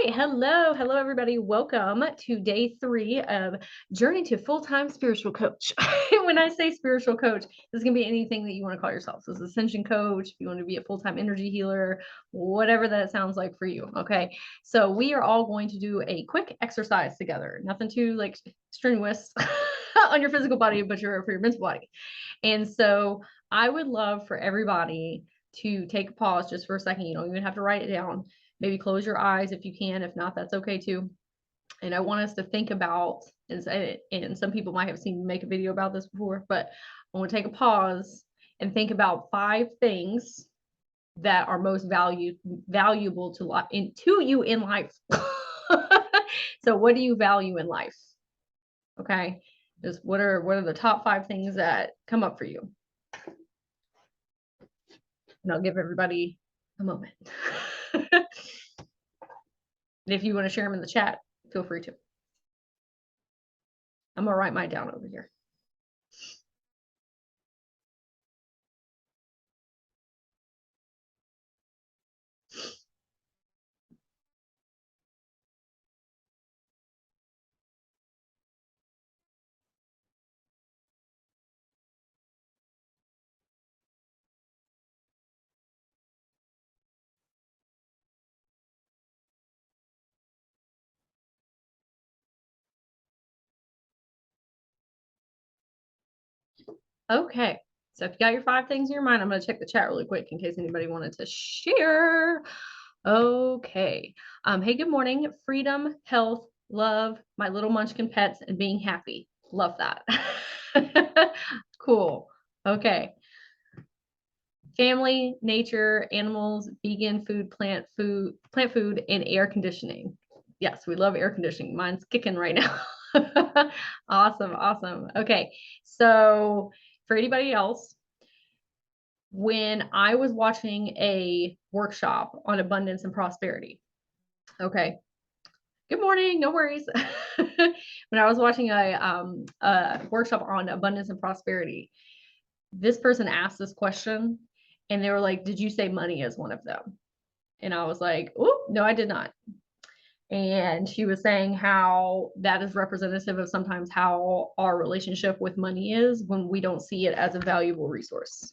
right. Hello, everybody. Welcome to day 3 of Journey to Full-Time Spiritual Coach. When I say spiritual coach, this can be anything that you want to call yourself. So, ascension coach, if you want to be a full-time energy healer, whatever that sounds like for you. Okay. So, we are all going to do a quick exercise together. Nothing too strenuous on your physical body, but for your mental body. And so, I would love for everybody to take a pause just for a second. You don't even have to write it down. Maybe close your eyes if you can. If not, that's okay too. And I want us to think about, and some people might have seen me make a video about this before, but I want to take a pause and think about 5 things that are most valuable to you in life. So what do you value in life? Okay. Just what are the top 5 things that come up for you? And I'll give everybody a moment. And if you want to share them in the chat, feel free to. I'm going to write mine down over here. Okay. So if you got your 5 things in your mind, I'm going to check the chat really quick in case anybody wanted to share. Okay. Hey, good morning. Freedom, health, love, my little munchkin pets, and being happy. Love that. Cool. Okay. Family, nature, animals, vegan food, plant food, and air conditioning. Yes, we love air conditioning. Mine's kicking right now. Awesome. Okay. So for anybody else, when I was watching a workshop on abundance and prosperity, okay. Good morning. No worries. When I was watching a workshop on abundance and prosperity, this person asked this question and they were like, did you say money is one of them? And I was like, oh, no, I did not. And she was saying how that is representative of sometimes how our relationship with money is when we don't see it as a valuable resource.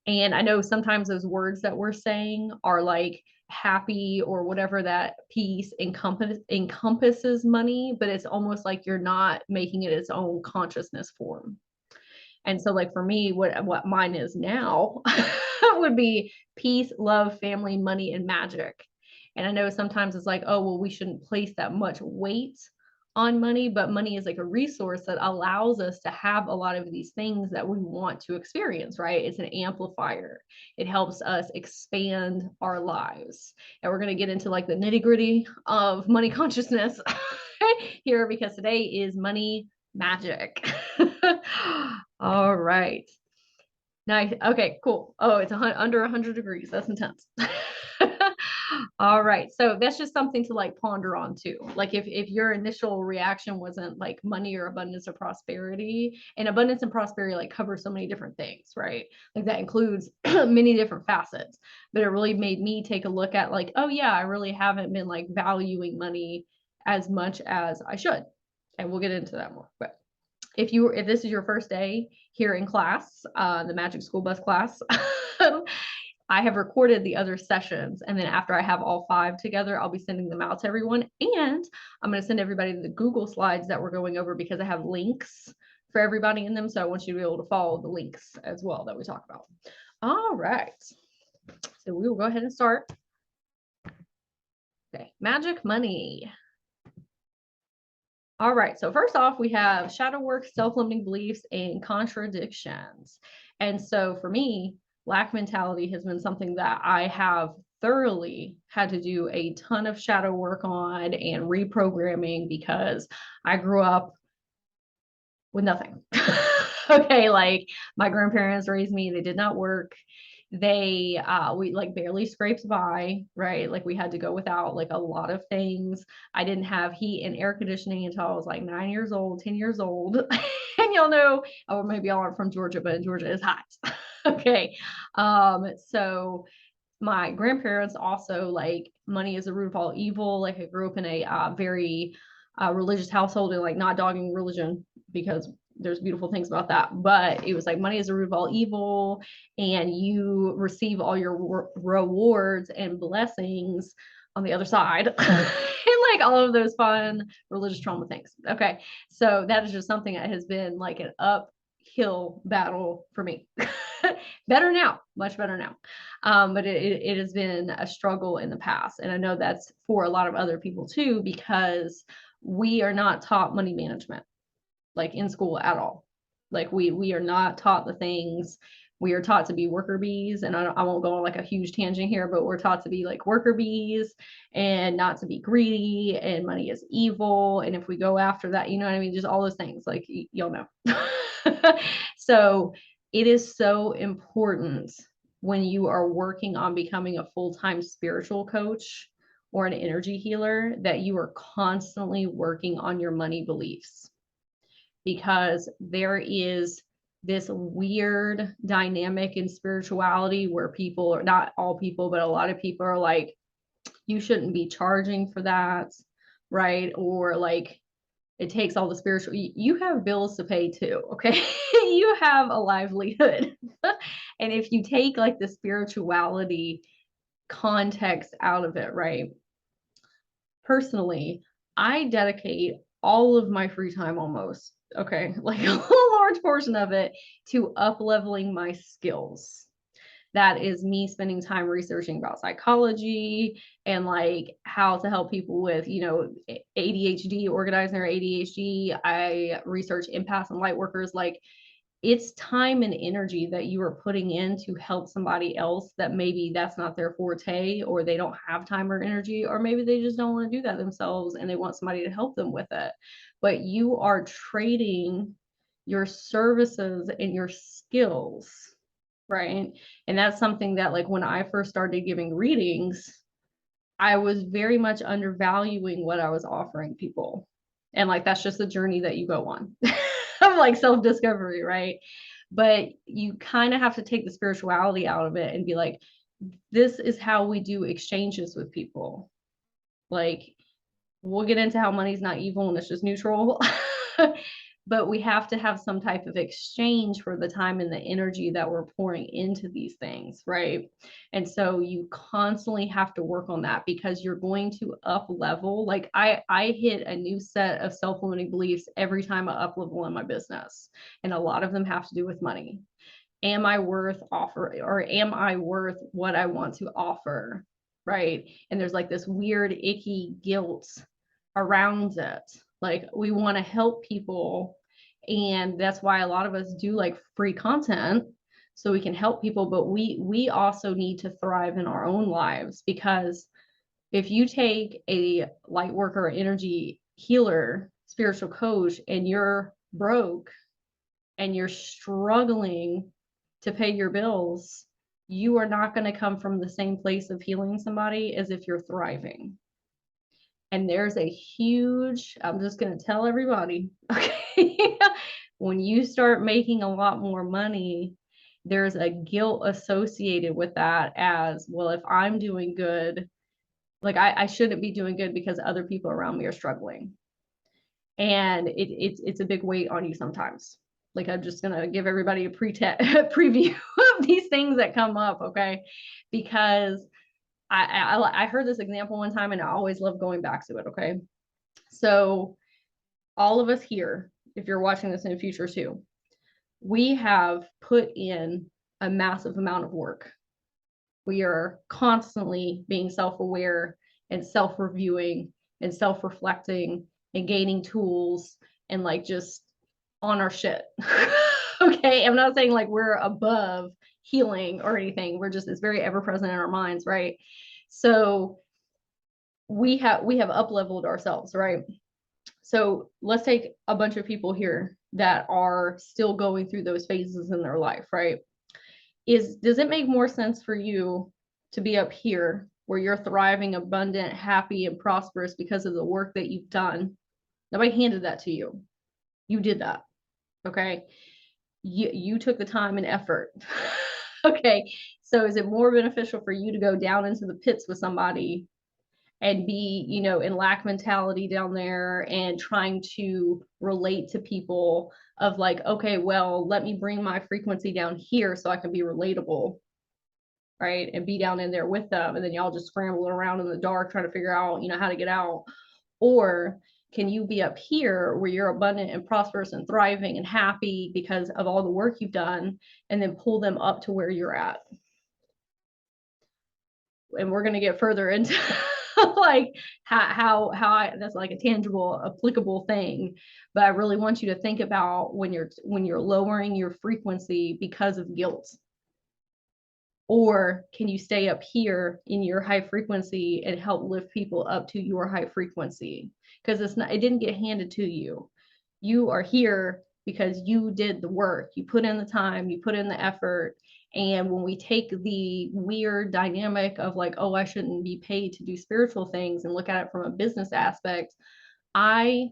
And I know sometimes those words that we're saying are like happy or whatever that piece encompasses money, but it's almost like you're not making it its own consciousness form. And so like for me, what mine is now would be peace, love, family, money, and magic. And I know sometimes it's like, oh, well, we shouldn't place that much weight on money, but money is like a resource that allows us to have a lot of these things that we want to experience, right? It's an amplifier. It helps us expand our lives. And we're going to get into like the nitty-gritty of money consciousness here because today is money magic. All right. Nice. Okay, cool. Oh, it's under 100 degrees. That's intense. All right. So that's just something to like ponder on too. Like if your initial reaction wasn't like money or abundance or prosperity, and abundance and prosperity like cover so many different things, right? Like that includes many different facets. But it really made me take a look at like, oh yeah, I really haven't been like valuing money as much as I should. And we'll get into that more. But if this is your first day here in class, the Magic School Bus class, I have recorded the other sessions. And then after I have all 5 together, I'll be sending them out to everyone. And I'm going to send everybody the Google slides that we're going over because I have links for everybody in them. So I want you to be able to follow the links as well that we talk about. All right. So we will go ahead and start. Okay. Magic money. All right, so first off, we have shadow work, self-limiting beliefs, and contradictions. And so for me, lack mentality has been something that I have thoroughly had to do a ton of shadow work on and reprogramming because I grew up with nothing. Okay, like my grandparents raised me, they did not work. We like barely scraped by, right? Like we had to go without like a lot of things. I didn't have heat and air conditioning until I was like 9 years old, 10 years old. And y'all know, or maybe y'all aren't from Georgia, but Georgia is hot. Okay. So my grandparents also, like, money is the root of all evil. Like, I grew up in a very religious household, and like not dogging religion because there's beautiful things about that, but it was like money is the root of all evil, and you receive all your rewards and blessings on the other side. And like all of those fun religious trauma things. Okay. So that is just something that has been like an uphill battle for me. Better now, much better now. But it has been a struggle in the past. And I know that's for a lot of other people too, because we are not taught money management like in school at all. Like we are not taught the things. We are taught to be worker bees, and I won't go on like a huge tangent here, but we're taught to be like worker bees and not to be greedy, and money is evil, and if we go after that, you know what I mean, just all those things, like you'll know. So it is so important when you are working on becoming a full-time spiritual coach or an energy healer that you are constantly working on your money beliefs, because there is this weird dynamic in spirituality where people, or not all people, but a lot of people are like, you shouldn't be charging for that, right? Or like, it takes all the spiritual, you have bills to pay too, okay? You have a livelihood. And if you take like the spirituality context out of it, right? Personally, I dedicate all of my free time almost, okay, like a large portion of it, to up leveling my skills. That is me spending time researching about psychology and like how to help people with, you know, ADHD, organizing their ADHD. I research empaths and lightworkers. Like, it's time and energy that you are putting in to help somebody else that maybe that's not their forte, or they don't have time or energy, or maybe they just don't want to do that themselves and they want somebody to help them with it. But you are trading your services and your skills, right? And that's something that, like, when I first started giving readings, I was very much undervaluing what I was offering people. And like, that's just the journey that you go on of like self-discovery, right? But you kind of have to take the spirituality out of it and be like, this is how we do exchanges with people. Like, we'll get into how money's not evil and it's just neutral. But we have to have some type of exchange for the time and the energy that we're pouring into these things, right? And so you constantly have to work on that, because you're going to up level. Like, I hit a new set of self-limiting beliefs every time I up level in my business, and a lot of them have to do with money. Am I worth am I worth what I want to offer, right? And there's like this weird icky guilt around it. Like, we want to help people, and that's why a lot of us do like free content, so we can help people, but we also need to thrive in our own lives. Because if you take a light worker, energy healer, spiritual coach, and you're broke and you're struggling to pay your bills, you are not going to come from the same place of healing somebody as if you're thriving. And there's a huge, I'm just going to tell everybody, okay, when you start making a lot more money, there's a guilt associated with that, as well. If I'm doing good, like, I shouldn't be doing good because other people around me are struggling. And it's a big weight on you sometimes. Like, I'm just gonna give everybody a preview of these things that come up, okay? Because I heard this example one time, and I always love going back to it, okay? So all of us here, if you're watching this in the future too, we have put in a massive amount of work. We are constantly being self-aware and self-reviewing and self-reflecting and gaining tools and like just on our shit. Okay, I'm not saying like we're above healing or anything. We're just, it's very ever present in our minds, right? So we have up leveled ourselves, right? So let's take a bunch of people here that are still going through those phases in their life, right? Does it make more sense for you to be up here where you're thriving, abundant, happy, and prosperous because of the work that you've done? Nobody handed that to you. You did that. Okay. You took the time and effort. Okay. So is it more beneficial for you to go down into the pits with somebody and be, you know, in lack mentality down there and trying to relate to people of like, okay, well, let me bring my frequency down here so I can be relatable, right? And be down in there with them. And then y'all just scrambling around in the dark trying to figure out, you know, how to get out. Or can you be up here where you're abundant and prosperous and thriving and happy because of all the work you've done, and then pull them up to where you're at? And we're going to get further into like how that's like a tangible, applicable thing. But I really want you to think about when you're lowering your frequency because of guilt. Or can you stay up here in your high frequency and help lift people up to your high frequency? Because it didn't get handed to you. You are here because you did the work. You put in the time, you put in the effort. And when we take the weird dynamic of like, oh, I shouldn't be paid to do spiritual things and look at it from a business aspect, I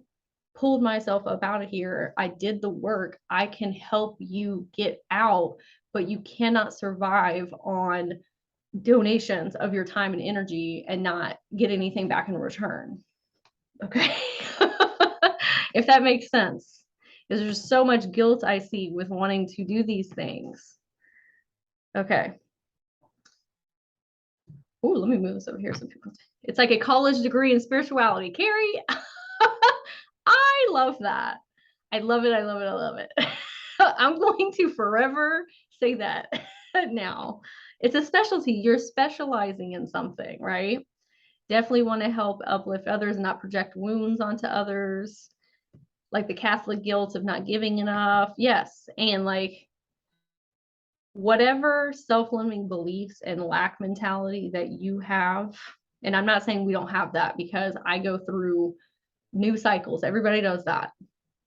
pulled myself up out of here. I did the work. I can help you get out, but you cannot survive on donations of your time and energy and not get anything back in return. Okay. If that makes sense. Because there's so much guilt I see with wanting to do these things. Okay. Oh, let me move this over here so people. It's like a college degree in spirituality. Carrie, I love that. I love it. I love it. I love it. I'm going to forever say that now. It's a specialty. You're specializing in something, right? Definitely want to help uplift others and not project wounds onto others. Like the Catholic guilt of not giving enough. Yes. And like whatever self-limiting beliefs and lack mentality that you have, and I'm not saying we don't have that, because I go through new cycles. Everybody does that.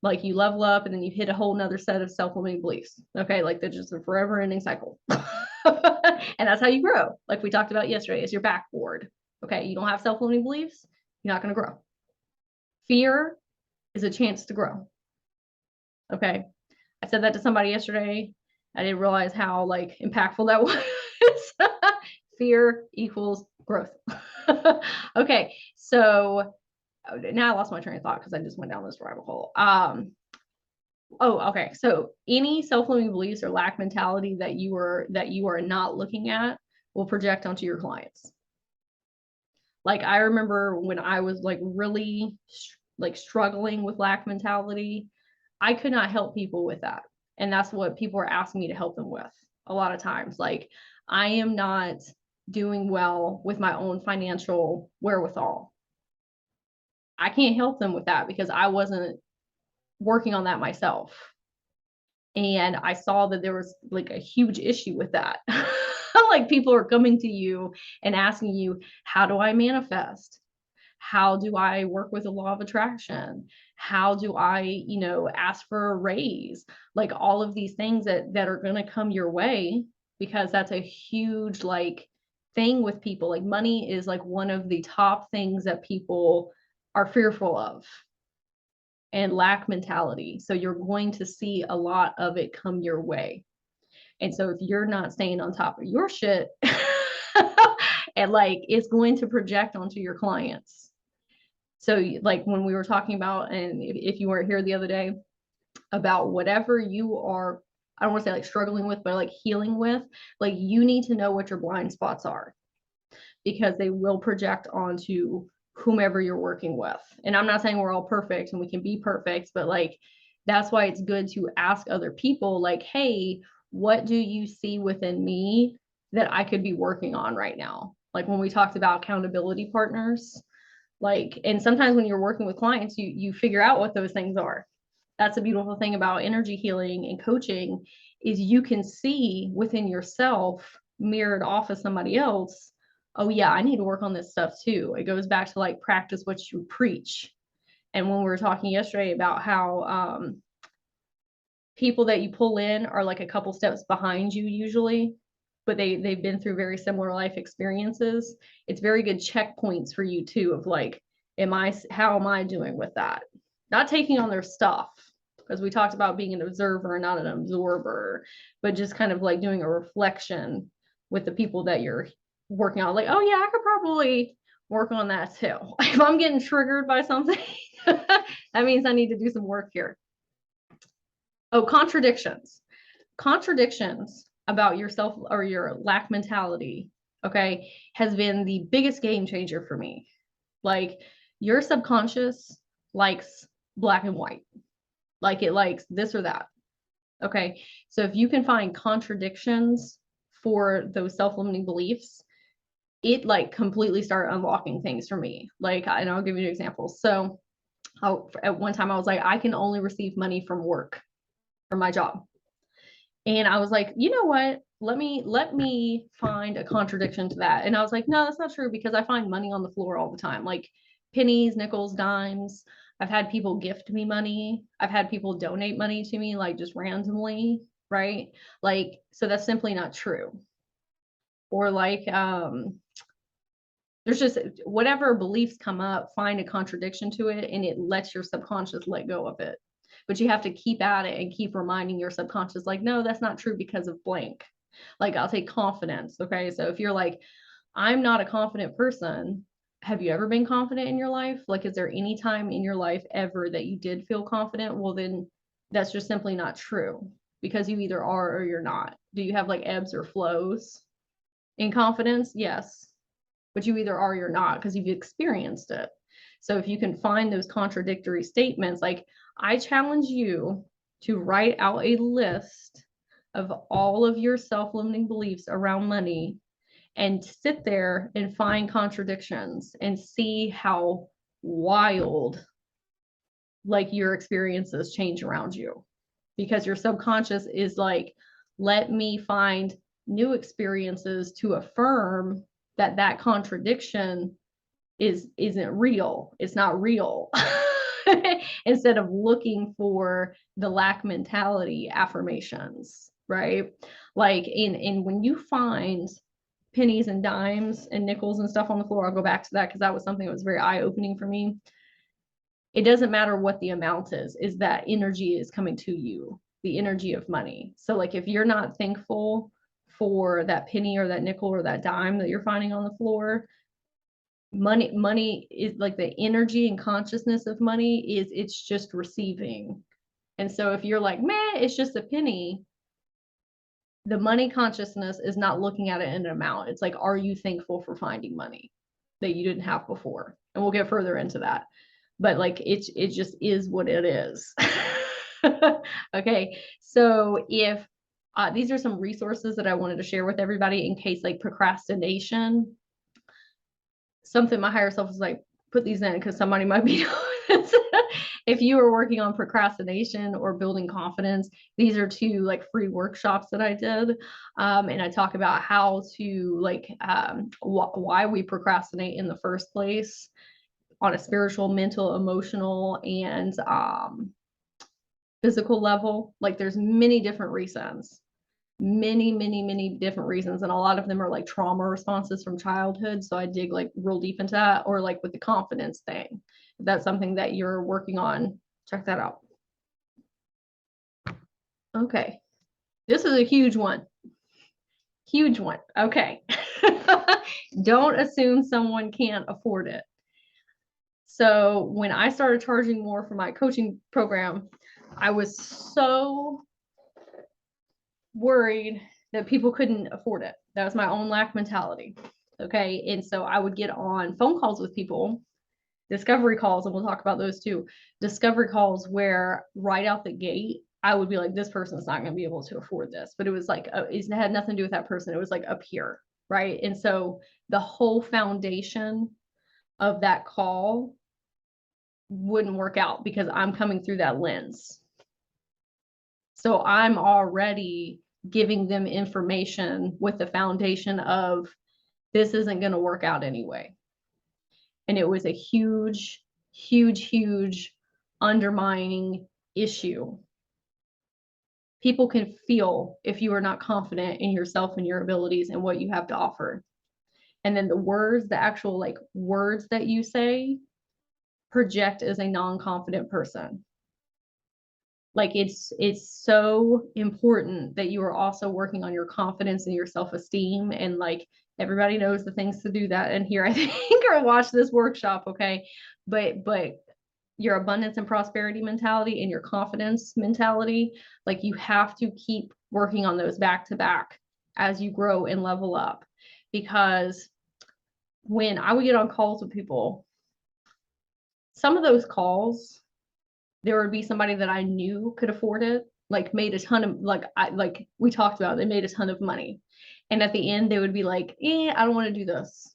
Like you level up and then you hit a whole nother set of self-limiting beliefs. Okay. Like they're just a forever ending cycle. And that's how you grow. Like we talked about yesterday, is your backboard. Okay. You don't have self-limiting beliefs, you're not going to grow. Fear is a chance to grow. Okay. I said that to somebody yesterday. I didn't realize how like impactful that was. Fear equals growth. Okay. So now I lost my train of thought because I just went down this rabbit hole. Oh, okay. So any self-limiting beliefs or lack mentality that you are not looking at will project onto your clients. Like I remember when I was like really like struggling with lack mentality, I could not help people with that. And that's what people are asking me to help them with a lot of times. Like I am not doing well with my own financial wherewithal. I can't help them with that because I wasn't working on that myself. And I saw that there was like a huge issue with that. Like people are coming to you and asking you, how do I manifest? How do I work with the law of attraction? How do I, you know, ask for a raise? Like all of these things that are going to come your way, because that's a huge like thing with people. Like money is like one of the top things that people are fearful of, and lack mentality. So you're going to see a lot of it come your way. And so if you're not staying on top of your shit, and like it's going to project onto your clients. So like when we were talking about, and if you weren't here the other day, about whatever you are, I don't want to say like struggling with, but like healing with, like you need to know what your blind spots are, because they will project onto whomever you're working with. And I'm not saying we're all perfect and we can be perfect, but like that's why it's good to ask other people like, hey, what do you see within me that I could be working on right now? Like when we talked about accountability partners, like, and sometimes when you're working with clients, you figure out what those things are. That's a beautiful thing about energy healing and coaching, is you can see within yourself mirrored off of somebody else, oh yeah, I need to work on this stuff too. It goes back to like practice what you preach. And when we were talking yesterday about how people that you pull in are like a couple steps behind you usually, but they've been through very similar life experiences, it's very good checkpoints for you too, of like, how am I doing with that? Not taking on their stuff, because we talked about being an observer and not an absorber, but just kind of like doing a reflection with the people that you're working on. Like, oh yeah, I could probably work on that too. If I'm getting triggered by something, that means I need to do some work here. Oh, contradictions. Contradictions about yourself or your lack mentality, okay, has been the biggest game changer for me. Like, your subconscious likes black and white. Like, it likes this or that. Okay. So if you can find contradictions for those self-limiting beliefs, it like completely started unlocking things for me. Like, and I'll give you an example. So at one time I was like, I can only receive money from work, from my job. And I was like, you know what? Let me find a contradiction to that. And I was like, no, that's not true, because I find money on the floor all the time, like pennies, nickels, dimes. I've had people gift me money. I've had people donate money to me, like just randomly, right? Like, so that's simply not true. Or like, there's just whatever beliefs come up, find a contradiction to it, and it lets your subconscious let go of it. But you have to keep at it and keep reminding your subconscious, like, no, that's not true because of blank. Like, I'll take confidence. Okay. So if you're like, I'm not a confident person, have you ever been confident in your life? Like, is there any time in your life ever that you did feel confident? Well, then that's just simply not true, because you either are or you're not. Do you have like ebbs or flows in confidence? Yes. But you either are or you're not, because you've experienced it. So if you can find those contradictory statements, like, I challenge you to write out a list of all of your self-limiting beliefs around money and sit there and find contradictions and see how wild like your experiences change around you, because your subconscious is like, let me find new experiences to affirm that that contradiction isn't real. It's not real. Instead of looking for the lack mentality affirmations, right? Like, in when you find pennies and dimes and nickels and stuff on the floor, I'll go back to that because that was something that was very eye-opening for me. It doesn't matter what the amount is that energy is coming to you, the energy of money. So like, if you're not thankful for that penny or that nickel or that dime that you're finding on the floor, money is like, the energy and consciousness of money is, it's just receiving. And so if you're like, man, it's just a penny, the money consciousness is not looking at it in an amount. It's like, are you thankful for finding money that you didn't have before? And we'll get further into that. But like, it just is what it is. Okay. So if these are some resources that I wanted to share with everybody in case like procrastination, something my higher self was like, put these in because somebody might be doing this. If you are working on procrastination or building confidence, these are two like free workshops that I did. And I talk about how to like why we procrastinate in the first place on a spiritual, mental, emotional, and physical level. Like, there's many different reasons, many different reasons, and a lot of them are like trauma responses from childhood. So I dig like real deep into that. Or like with the confidence thing, if that's something that you're working on, check that out. Okay, this is a huge one. Okay. Don't assume someone can't afford it. So when I started charging more for my coaching program, I was so worried that people couldn't afford it. That was my own lack mentality. Okay. And so I would get on phone calls with people, discovery calls, and we'll talk about those too. Discovery calls where right out the gate, I would be like, this person's not going to be able to afford this. But it was like, it had nothing to do with that person. It was like up here. Right. And so the whole foundation of that call wouldn't work out because I'm coming through that lens. So I'm already giving them information with the foundation of, this isn't going to work out anyway. And it was a huge undermining issue. People can feel if you are not confident in yourself and your abilities and what you have to offer. And then the words, the actual like words that you say, project as a non-confident person. Like it's so important that you are also working on your confidence and your self-esteem. And like everybody knows the things to do that. And here I think or watch this workshop, okay? But your abundance and prosperity mentality and your confidence mentality, like you have to keep working on those back to back as you grow and level up. Because when I would get on calls with people, some of those calls, there would be somebody that I knew could afford it, like made a ton of like we talked about, they made a ton of money. And at the end, they would be like, I don't want to do this.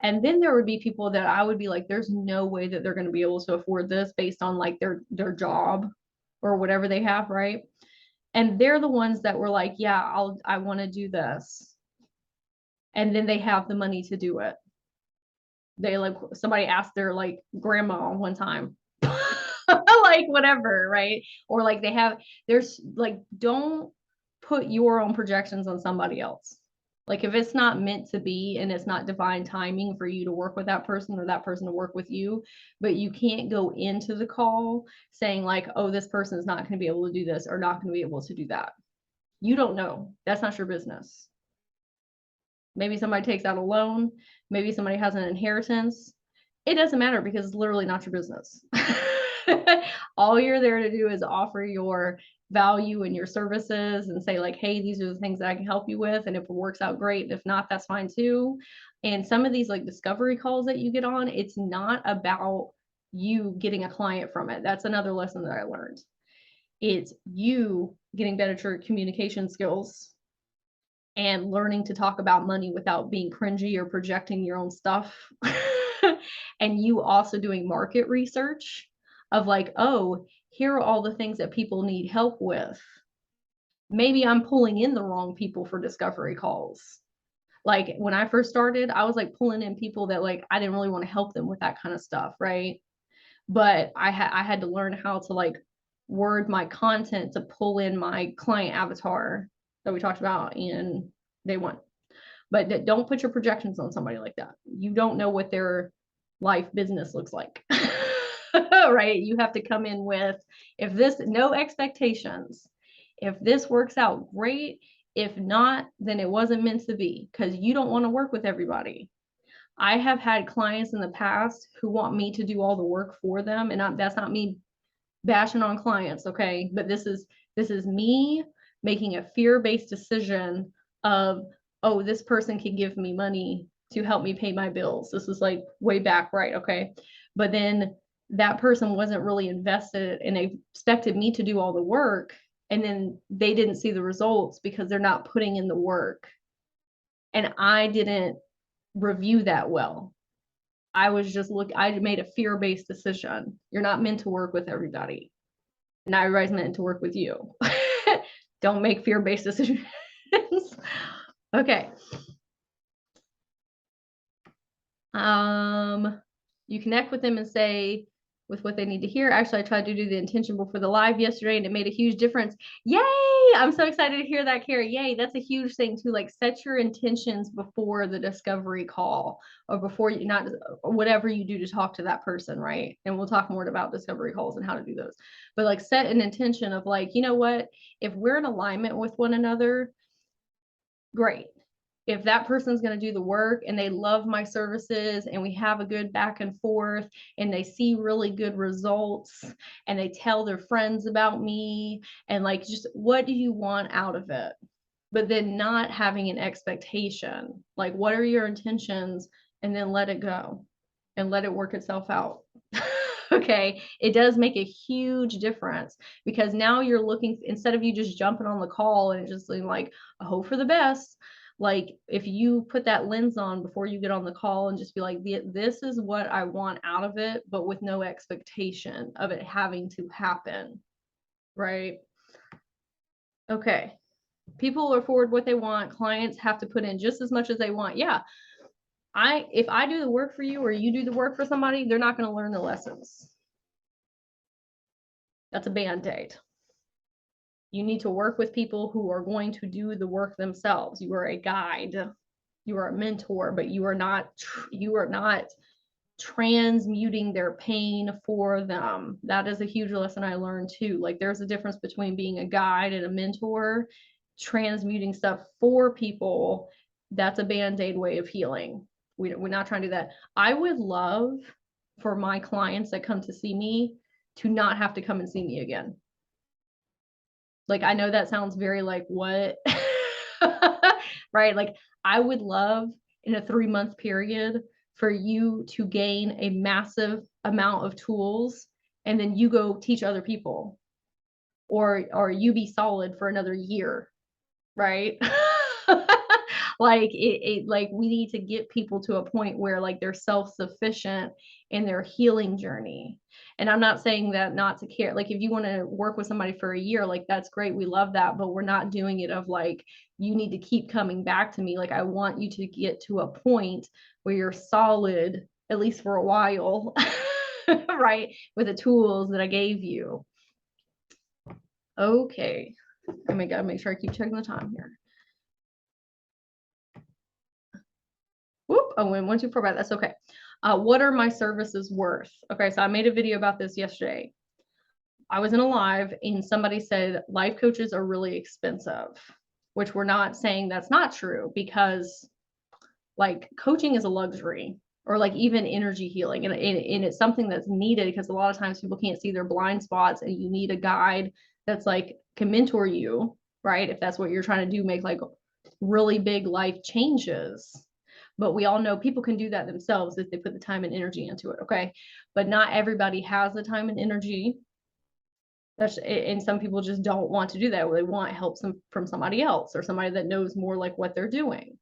And then there would be people that I would be like, there's no way that they're going to be able to afford this based on like their job or whatever they have, right? And they're the ones that were like, yeah, I want to do this. And then they have the money to do it. They like somebody asked their like grandma one time, like whatever, right? Or like there's like, don't put your own projections on somebody else. Like if it's not meant to be and it's not divine timing for you to work with that person or that person to work with you, but you can't go into the call saying like, oh, this person is not going to be able to do this or not going to be able to do that. You don't know. That's not your business. Maybe somebody takes out a loan. Maybe somebody has an inheritance. It doesn't matter because it's literally not your business. All you're there to do is offer your value and your services and say like, hey, these are the things that I can help you with. And if it works out, great. If not, that's fine too. And some of these like discovery calls that you get on, it's not about you getting a client from it. That's another lesson that I learned. It's you getting better at your communication skills and learning to talk about money without being cringy or projecting your own stuff. And you also doing market research of like, oh, here are all the things that people need help with. Maybe I'm pulling in the wrong people for discovery calls. Like when I first started, I was like pulling in people that like I didn't really want to help them with that kind of stuff, right? But I had to learn how to like word my content to pull in my client avatar that we talked about in day one. But don't put your projections on somebody like that. You don't know what their life business looks like. Right? You have to come in with, if this, no expectations. If this works out, great. If not, then it wasn't meant to be, because you don't want to work with everybody. I have had clients in the past who want me to do all the work for them, and that's not me bashing on clients, okay? But this is me making a fear-based decision of, oh, this person can give me money to help me pay my bills. This is like way back, right? Okay. But then that person wasn't really invested and they expected me to do all the work, and then they didn't see the results because they're not putting in the work. And I didn't review that well. I made a fear-based decision. You're not meant to work with everybody. Not everybody's meant to work with you. Don't make fear-based decisions. Okay. You connect with them and say with what they need to hear. Actually, I tried to do the intention before the live yesterday and it made a huge difference. Yay! I'm so excited to hear that, Carrie. Yay, that's a huge thing too. Like set your intentions before the discovery call or before you, not whatever you do to talk to that person, right? And we'll talk more about discovery calls and how to do those. But like set an intention of like, you know what? If we're in alignment with one another, great. If that person's going to do the work and they love my services and we have a good back and forth and they see really good results and they tell their friends about me and like, just what do you want out of it? But then not having an expectation, like what are your intentions, and then let it go and let it work itself out. Okay, it does make a huge difference because now you're looking, instead of you just jumping on the call and just like, I hope for the best. Like if you put that lens on before you get on the call and just be like, this is what I want out of it, but with no expectation of it having to happen, right? Okay, people afford what they want. Clients have to put in just as much as they want. Yeah, if I do the work for you or you do the work for somebody, they're not going to learn the lessons. That's a band-aid. You need to work with people who are going to do the work themselves. You are a guide, you are a mentor, but you are not transmuting their pain for them. That is a huge lesson I learned too. Like there's a difference between being a guide and a mentor. Transmuting stuff for people, that's a band-aid way of healing. We're not trying to do that. I would love for my clients that come to see me to not have to come and see me again. Like, I know that sounds very like, what? Right? Like, I would love in a 3-month period for you to gain a massive amount of tools and then you go teach other people, or you be solid for another year, right? Like like we need to get people to a point where like they're self-sufficient in their healing journey. And I'm not saying that not to care. Like if you want to work with somebody for a year, like that's great. We love that, but we're not doing it of like, you need to keep coming back to me. Like I want you to get to a point where you're solid, at least for a while, right? With the tools that I gave you. Okay. I gotta make sure I keep checking the time here. Whoop. Oh, and 1, 2, 4, 5. That's okay. What are my services worth? Okay, so I made a video about this yesterday. I was in a live and somebody said life coaches are really expensive, which we're not saying that's not true, because like coaching is a luxury, or like even energy healing. And it's something that's needed because a lot of times people can't see their blind spots and you need a guide that's like can mentor you, right? If that's what you're trying to do, make like really big life changes. But we all know people can do that themselves if they put the time and energy into it. Okay. But not everybody has the time and energy. And some people just don't want to do that. They want help from somebody else or somebody that knows more like what they're doing.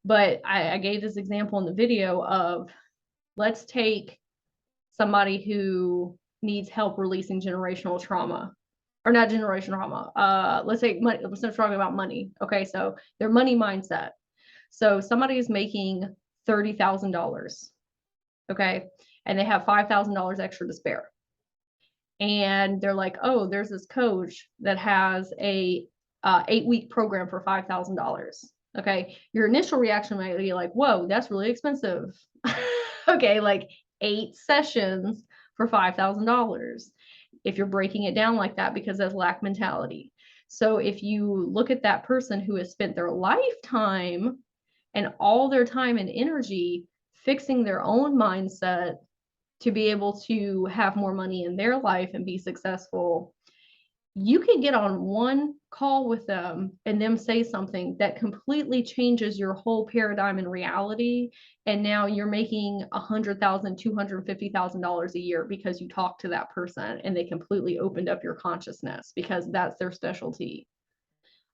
But I gave this example in the video of, let's take somebody who needs help releasing generational trauma, or not generational trauma. Let's say money. Let's not talking about money. Okay. So their money mindset. So somebody is making $30,000. Okay. And they have $5,000 extra to spare. And they're like, oh, there's this coach that has a 8-week program for $5,000. Okay. Your initial reaction might be like, whoa, that's really expensive. Okay. Like 8 sessions for $5,000. If you're breaking it down like that, because that's lack mentality. So if you look at that person who has spent their lifetime and all their time and energy fixing their own mindset to be able to have more money in their life and be successful, you can get on one call with them and them say something that completely changes your whole paradigm and reality. And now you're making $100,000, $250,000 a year because you talked to that person and they completely opened up your consciousness, because that's their specialty.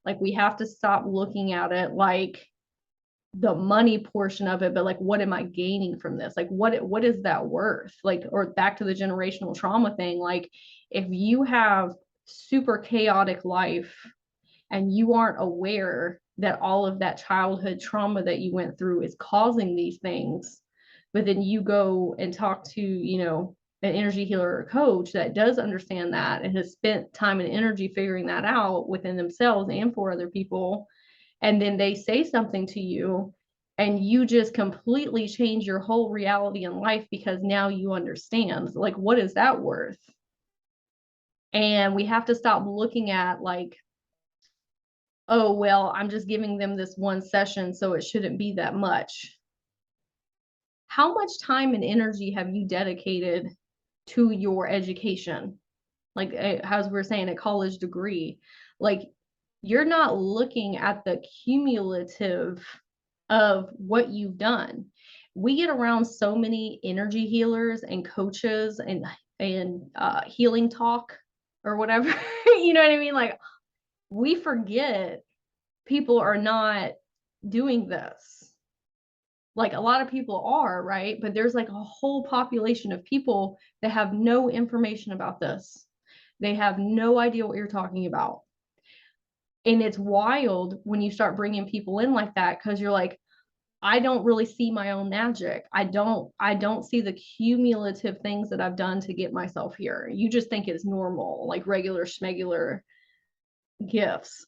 Like we have to stop looking at it like the money portion of it, but like, what am I gaining from this? Like, what is that worth? Like, or back to the generational trauma thing. Like, if you have super chaotic life and you aren't aware that all of that childhood trauma that you went through is causing these things, but then you go and talk to, an energy healer or coach that does understand that and has spent time and energy figuring that out within themselves and for other people, and then they say something to you and you just completely change your whole reality in life because now you understand, like, what is that worth? And we have to stop looking at like, oh, well, I'm just giving them this one session, so it shouldn't be that much. How much time and energy have you dedicated to your education? Like, as we're saying, a college degree, like, you're not looking at the cumulative of what you've done. We get around so many energy healers and coaches and healing talk or whatever. You know what I mean? Like, we forget people are not doing this. Like, a lot of people are, right? But there's like a whole population of people that have no information about this. They have no idea what you're talking about. And it's wild when you start bringing people in like that, because you're like, I don't really see my own magic. I don't see the cumulative things that I've done to get myself here. You just think it's normal, like regular schmegular gifts.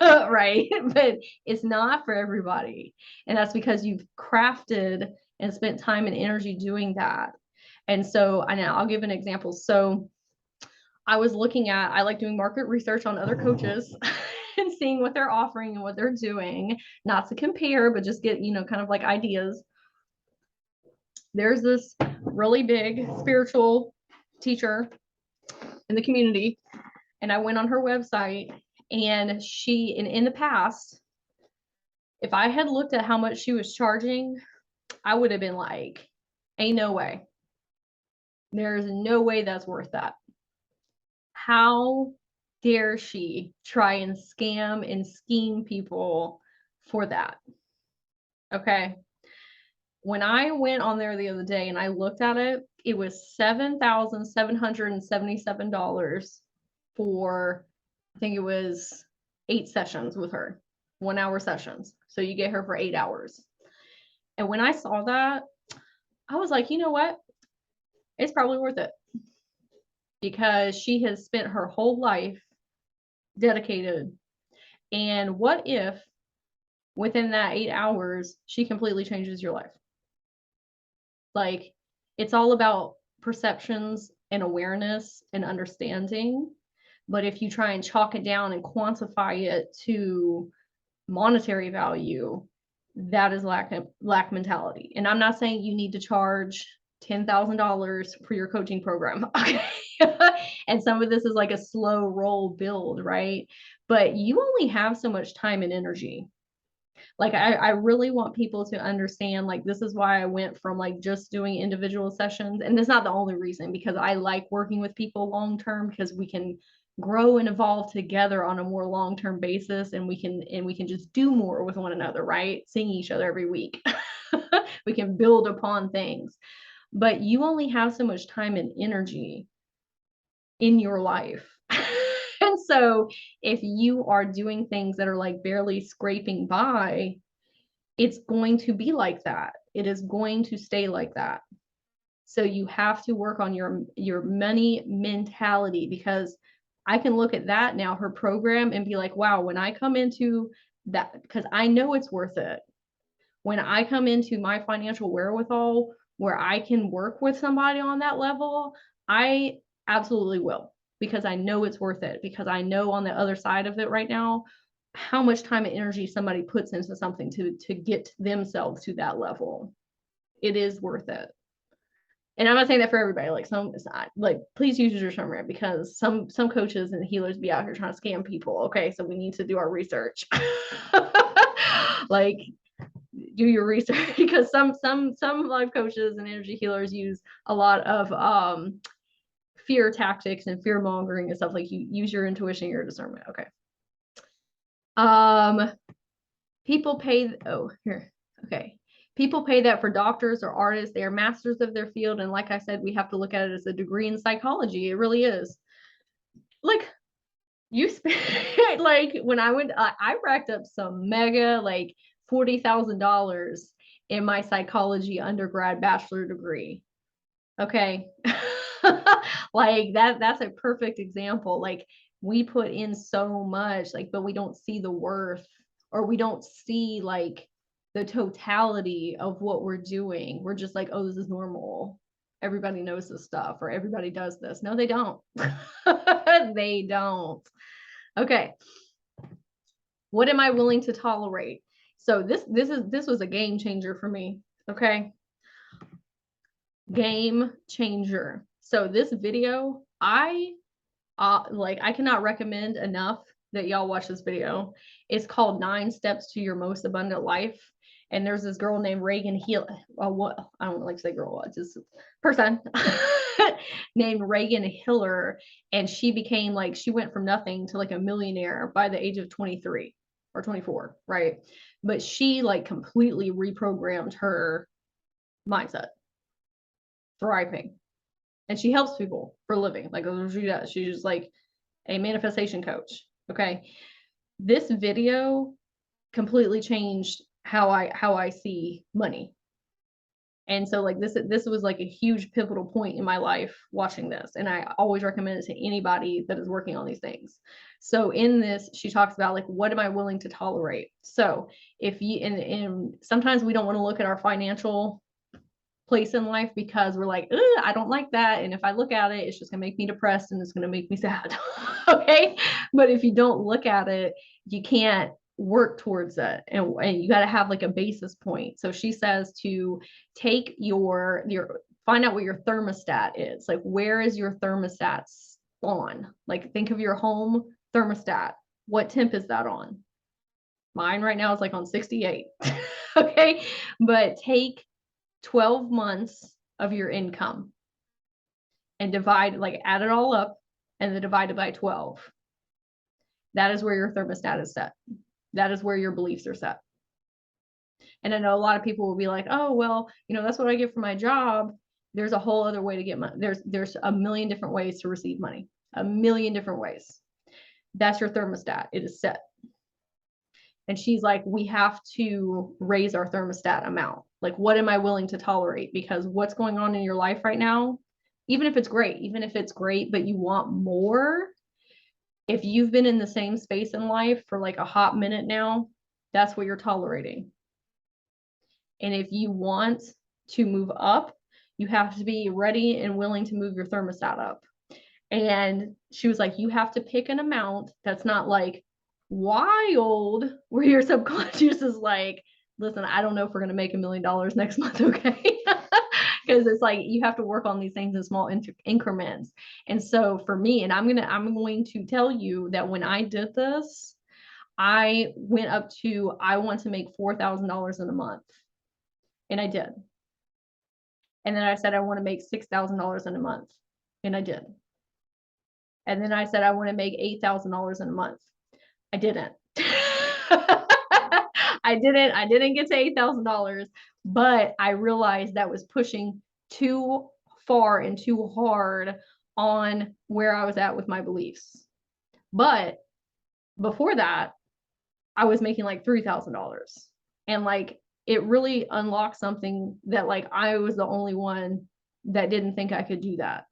Right? But it's not for everybody. And that's because you've crafted and spent time and energy doing that. And so I'll give an example. So I was looking at, I like doing market research on other coaches and seeing what they're offering and what they're doing, not to compare, but just get, kind of like ideas. There's this really big spiritual teacher in the community, and I went on her website, and she, in the past, if I had looked at how much she was charging, I would have been like, ain't no way. There's no way that's worth that. How dare she try and scam and scheme people for that? Okay. When I went on there the other day and I looked at it, it was $7,777 for, I think it was 8 sessions with her, 1-hour sessions. So you get her for 8 hours. And when I saw that, I was like, you know what? It's probably worth it, because she has spent her whole life dedicated. And what if within that 8 hours, she completely changes your life? Like, it's all about perceptions and awareness and understanding. But if you try and chalk it down and quantify it to monetary value, that is lack mentality. And I'm not saying you need to charge $10,000 for your coaching program. Okay. And some of this is like a slow roll build, right? But you only have so much time and energy. Like, I really want people to understand, like, this is why I went from like just doing individual sessions. And that's not the only reason, because I like working with people long term, because we can grow and evolve together on a more long-term basis, and we can just do more with one another, right? Seeing each other every week. We can build upon things. But you only have so much time and energy in your life. And so if you are doing things that are like barely scraping by, it's going to be like that. It is going to stay like that. So you have to work on your money mentality, because I can look at that now, her program, and be like, wow, when I come into that, because I know it's worth it. When I come into my financial wherewithal where I can work with somebody on that level, I absolutely will, because I know it's worth it, because I know on the other side of it right now how much time and energy somebody puts into something to get themselves to that level. It is worth it. And I'm not saying that for everybody. Like, some, it's not, like, please use your discernment, because some coaches and healers be out here trying to scam people. Okay, so we need to do our research. Like, do your research, because some life coaches and energy healers use a lot of fear tactics and fear mongering and stuff. Like, you use your intuition, your discernment. Okay. People pay, oh, here. Okay. People pay that for doctors or artists. They are masters of their field. And like I said, we have to look at it as a degree in psychology. It really is. Like, you spend, like, when I went, I racked up some mega, like, $40,000 in my psychology undergrad bachelor degree. Okay. Like, that's a perfect example. Like, we put in so much, like, but we don't see the worth, or we don't see like the totality of what we're doing. We're just like, oh, this is normal. Everybody knows this stuff, or everybody does this. No, they don't. They don't. Okay. What am I willing to tolerate? So this was a game changer for me. Okay. Game changer. So this video, I cannot recommend enough that y'all watch this video. It's called 9 Steps to Your Most Abundant Life. And there's this girl named Reagan Hill. What, I don't like to say girl, it's just person named Reagan Hiller. And she became like, she went from nothing to like a millionaire by the age of 23 or 24, right? But she like completely reprogrammed her mindset. Thriving. And she helps people for a living. Like, she does. She's just like a manifestation coach. Okay. This video completely changed how I see money. And so like this was like a huge pivotal point in my life watching this. And I always recommend it to anybody that is working on these things. So in this, she talks about like, what am I willing to tolerate? So if you, and sometimes we don't want to look at our financial place in life because we're like, I don't like that. And if I look at it, it's just gonna make me depressed and it's gonna make me sad. Okay. But if you don't look at it, you can't work towards it. And you got to have like a basis point. So she says to take your find out what your thermostat is. Like, where is your thermostat on? Like, think of your home thermostat. What temp is that on? Mine right now is like on 68. Okay. But take 12 months of your income and divide, like add it all up and then divide it by 12. That is where your thermostat is set. That is where your beliefs are set. And I know a lot of people will be like, oh, well, that's what I get for my job. There's a whole other way to get money. There's a million different ways to receive money, a million different ways. That's your thermostat. It is set. And she's like, we have to raise our thermostat amount. Like, what am I willing to tolerate? Because what's going on in your life right now, even if it's great, but you want more, if you've been in the same space in life for like a hot minute now, that's what you're tolerating. And if you want to move up, you have to be ready and willing to move your thermostat up. And she was like, you have to pick an amount that's not like wild, where your subconscious is like, listen, I don't know if we're going to make $1 million next month. Okay. Because it's like, you have to work on these things in small increments. And so for me, and I'm going to tell you that when I did this, I went up to, I want to make $4,000 in a month. And I did. And then I said, I want to make $6,000 in a month. And I did. And then I said, I want to make $8,000 in a month. I didn't. I didn't get to $8,000, but I realized that was pushing too far and too hard on where I was at with my beliefs. But before that, I was making like $3,000. And like, it really unlocked something that like I was the only one that didn't think I could do that.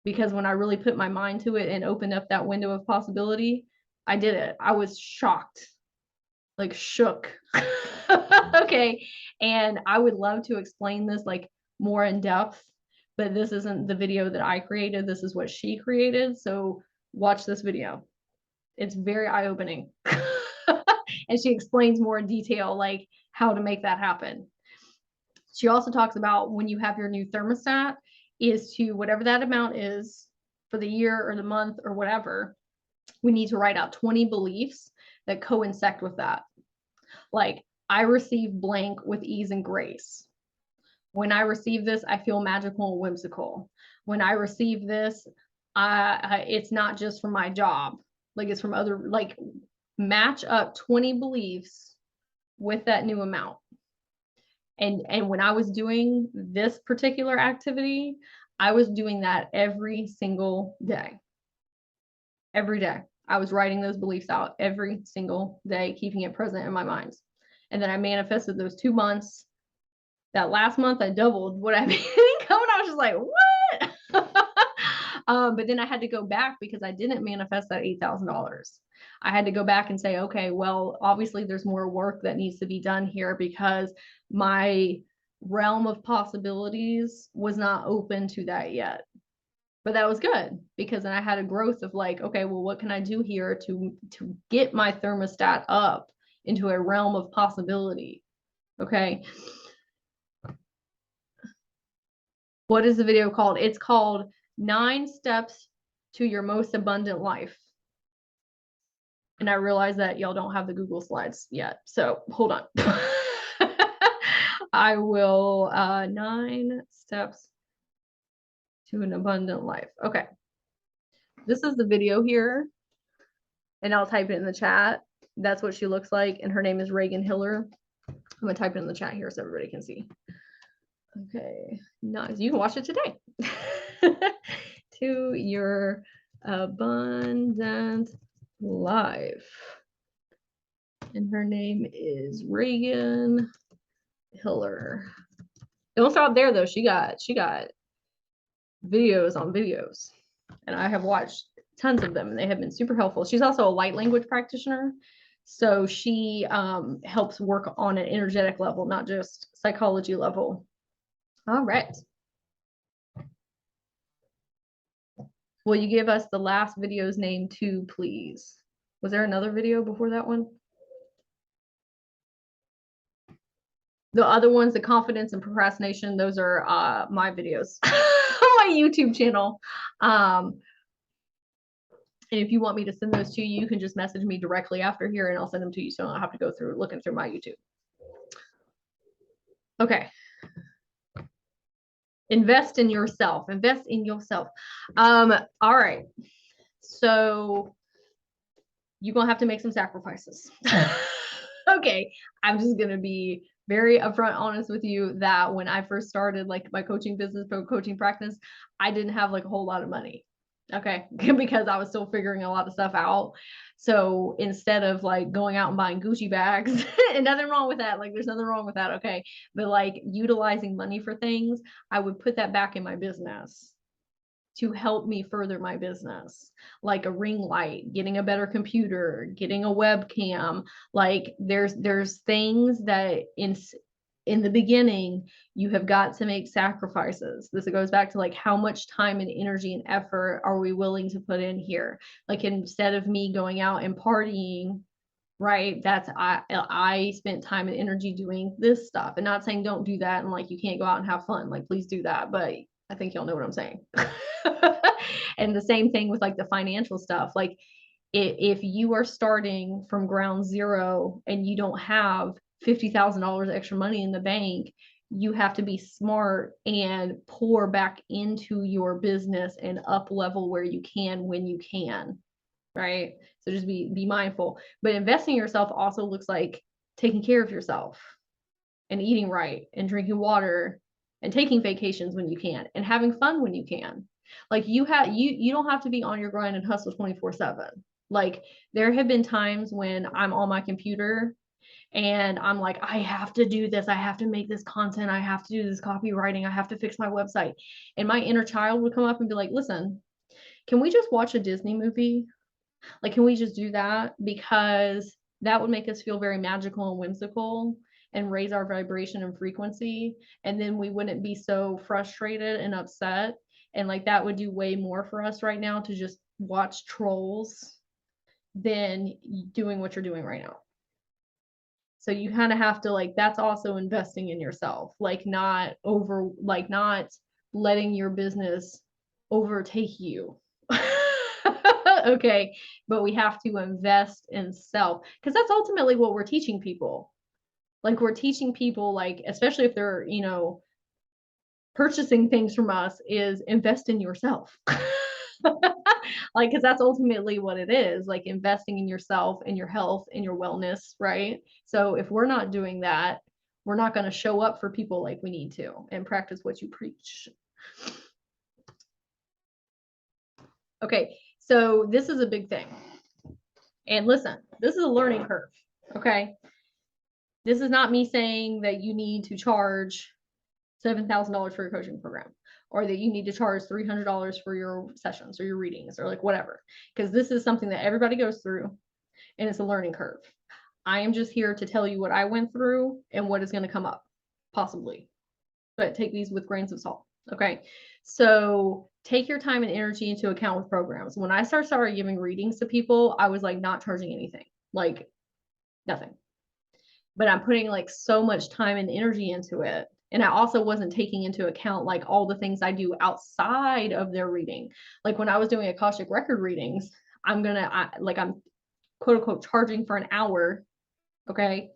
Because when I really put my mind to it and opened up that window of possibility, I did it. I was shocked, like shook. Okay. And I would love to explain this like more in depth, but this isn't the video that I created. This is what she created. So watch this video. It's very eye-opening. And she explains more in detail, like how to make that happen. She also talks about when you have your new thermostat is to whatever that amount is for the year or the month or whatever, we need to write out 20 beliefs that coincide with that. Like, I receive blank with ease and grace. When I receive this, I feel magical and whimsical. When I receive this, it's not just from my job. Like, it's from other, like, match up 20 beliefs with that new amount. And when I was doing this particular activity, I was doing that every single day. Every day. I was writing those beliefs out every single day, keeping it present in my mind. And then I manifested those 2 months. That last month, I doubled what I made income. And I was just like, what? But then I had to go back because I didn't manifest that $8,000. I had to go back and say, okay, well, obviously there's more work that needs to be done here because my realm of possibilities was not open to that yet. But that was good because then I had a growth of like, okay, well, what can I do here to get my thermostat up into a realm of possibility? Okay. What is the video called? It's called 9 Steps to Your Most Abundant Life. And I realize that y'all don't have the Google slides yet. So hold on. I will, 9 Steps to an Abundant Life. Okay. This is the video here. And I'll type it in the chat. That's what she looks like. And her name is Reagan Hiller. I'm going to type it in the chat here so everybody can see. Okay. Nice. You can watch it today. To your abundant life. And her name is Reagan Hiller. Don't stop there though. She got videos on videos. And I have watched tons of them and they have been super helpful. She's also a light language practitioner. So she helps work on an energetic level, not just psychology level. All right. Will you give us the last video's name too, please? Was there another video before that one? The other ones, the confidence and procrastination, those are my videos on my YouTube channel. And if you want me to send those to you, you can just message me directly after here and I'll send them to you so I don't have to go through looking through my YouTube. Okay. Invest in yourself. Invest in yourself. All right. So you're gonna have to make some sacrifices. Okay. I'm just gonna be very upfront honest with you that when I first started like my coaching business, coaching practice, I didn't have like a whole lot of money. Okay. Because I was still figuring a lot of stuff out. So instead of like going out and buying Gucci bags, and nothing wrong with that, like there's nothing wrong with that. Okay. But like utilizing money for things, I would put that back in my business to help me further my business, like a ring light, getting a better computer, getting a webcam. Like there's things that in the beginning you have got to make sacrifices. This goes back to like how much time and energy and effort are we willing to put in here? Like instead of me going out and partying, right, that's I spent time and energy doing this stuff. And not saying don't do that and like you can't go out and have fun, like please do that, but I think y'all know what I'm saying. And the same thing with like the financial stuff. Like if you are starting from ground zero and you don't have $50,000 extra money in the bank, you have to be smart and pour back into your business and up level where you can when you can, right? So just be mindful. But investing in yourself also looks like taking care of yourself and eating right and drinking water and taking vacations when you can and having fun when you can. Like you don't have to be on your grind and hustle 24/7. Like there have been times when I'm on my computer and I'm like, I have to do this. I have to make this content. I have to do this copywriting. I have to fix my website. And my inner child would come up and be like, listen, can we just watch a Disney movie? Like, can we just do that? Because that would make us feel very magical and whimsical and raise our vibration and frequency. And then we wouldn't be so frustrated and upset. And like that would do way more for us right now to just watch trolls than doing what you're doing right now. So you kind of have to like, that's also investing in yourself, like not letting your business overtake you. Okay. But we have to invest in self because that's ultimately what we're teaching people. Like we're teaching people, like, especially if they're, purchasing things from us, is invest in yourself. Like, because that's ultimately what it is, like investing in yourself and your health and your wellness, right? So if we're not doing that, we're not going to show up for people like we need to and practice what you preach. Okay, so this is a big thing. And listen, this is a learning curve, okay? This is not me saying that you need to charge $7,000 for your coaching program or that you need to charge $300 for your sessions or your readings or like whatever, because this is something that everybody goes through and it's a learning curve. I am just here to tell you what I went through and what is going to come up, possibly, but take these with grains of salt. Okay. So take your time and energy into account with programs. When I started giving readings to people, I was like not charging anything, like nothing. But I'm putting like so much time and energy into it. And I also wasn't taking into account like all the things I do outside of their reading. Like when I was doing Akashic record readings, I'm quote unquote charging for an hour. Okay.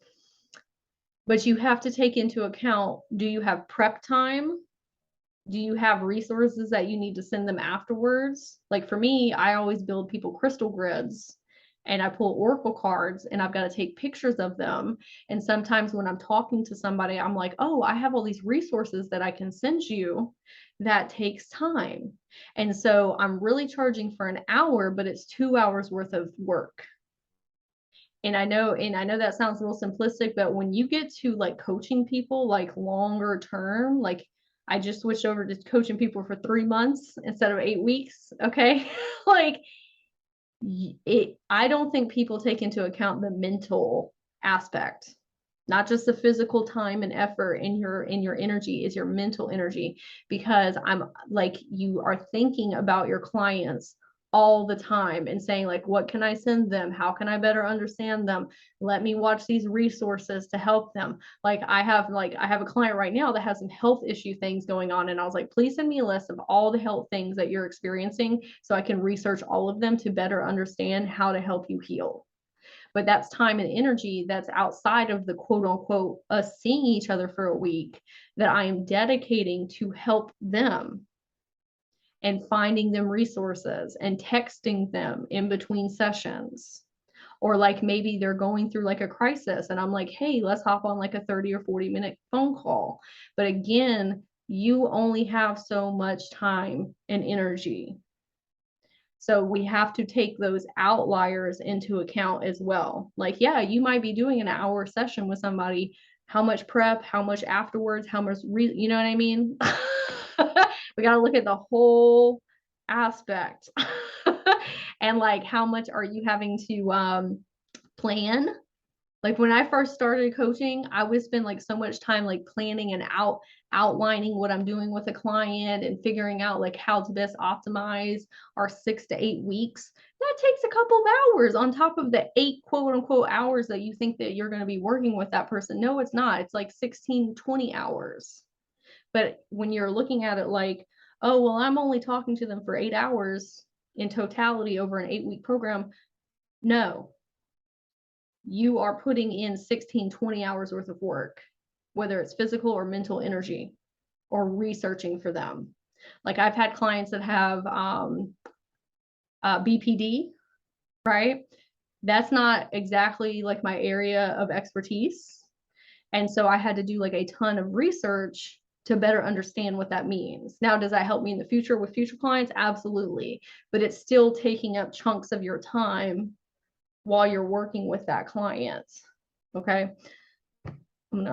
But you have to take into account, do you have prep time? Do you have resources that you need to send them afterwards? Like for me, I always build people crystal grids and I pull oracle cards and I've got to take pictures of them. And sometimes when I'm talking to somebody, I'm like, oh, I have all these resources that I can send you. That takes time. And so I'm really charging for an hour, but it's 2 hours worth of work. And I know that sounds a little simplistic, but when you get to like coaching people like longer term, like I just switched over to coaching people for 3 months instead of 8 weeks. Okay. Like I don't think people take into account the mental aspect. not just the physical time and effort in your energy, is your mental energy, because I'm like, you are thinking about your clients all the time and saying like, what can I send them? How can I better understand them? Let me watch these resources to help them. Like I have a client right now that has some health issue things going on. And I was like, please send me a list of all the health things that you're experiencing so I can research all of them to better understand how to help you heal. But that's time and energy that's outside of the quote unquote us seeing each other for a week that I am dedicating to help them and finding them resources and texting them in between sessions. Or like maybe they're going through like a crisis and I'm like, hey, let's hop on like a 30 or 40-minute phone call. But again, you only have so much time and energy. So we have to take those outliers into account as well. Like, yeah, you might be doing an hour session with somebody. How much prep, how much afterwards, how much, you know what I mean? We got to look at the whole aspect. And like, how much are you having to plan? Like when I first started coaching, I would spend like so much time like planning and outlining what I'm doing with a client and figuring out like how to best optimize our 6 to 8 weeks. That takes a couple of hours on top of the 8 quote unquote hours that you think that you're going to be working with that person. No, it's not. It's like 16, 20 hours. But when you're looking at it like, oh, well, I'm only talking to them for 8 hours in totality over an 8-week program. No, you are putting in 16, 20 hours worth of work, whether it's physical or mental energy or researching for them. Like I've had clients that have BPD, right? That's not exactly like my area of expertise. And so I had to do like a ton of research to better understand what that means. Now, does that help me in the future with future clients? Absolutely. But it's still taking up chunks of your time while you're working with that client. Okay. I'm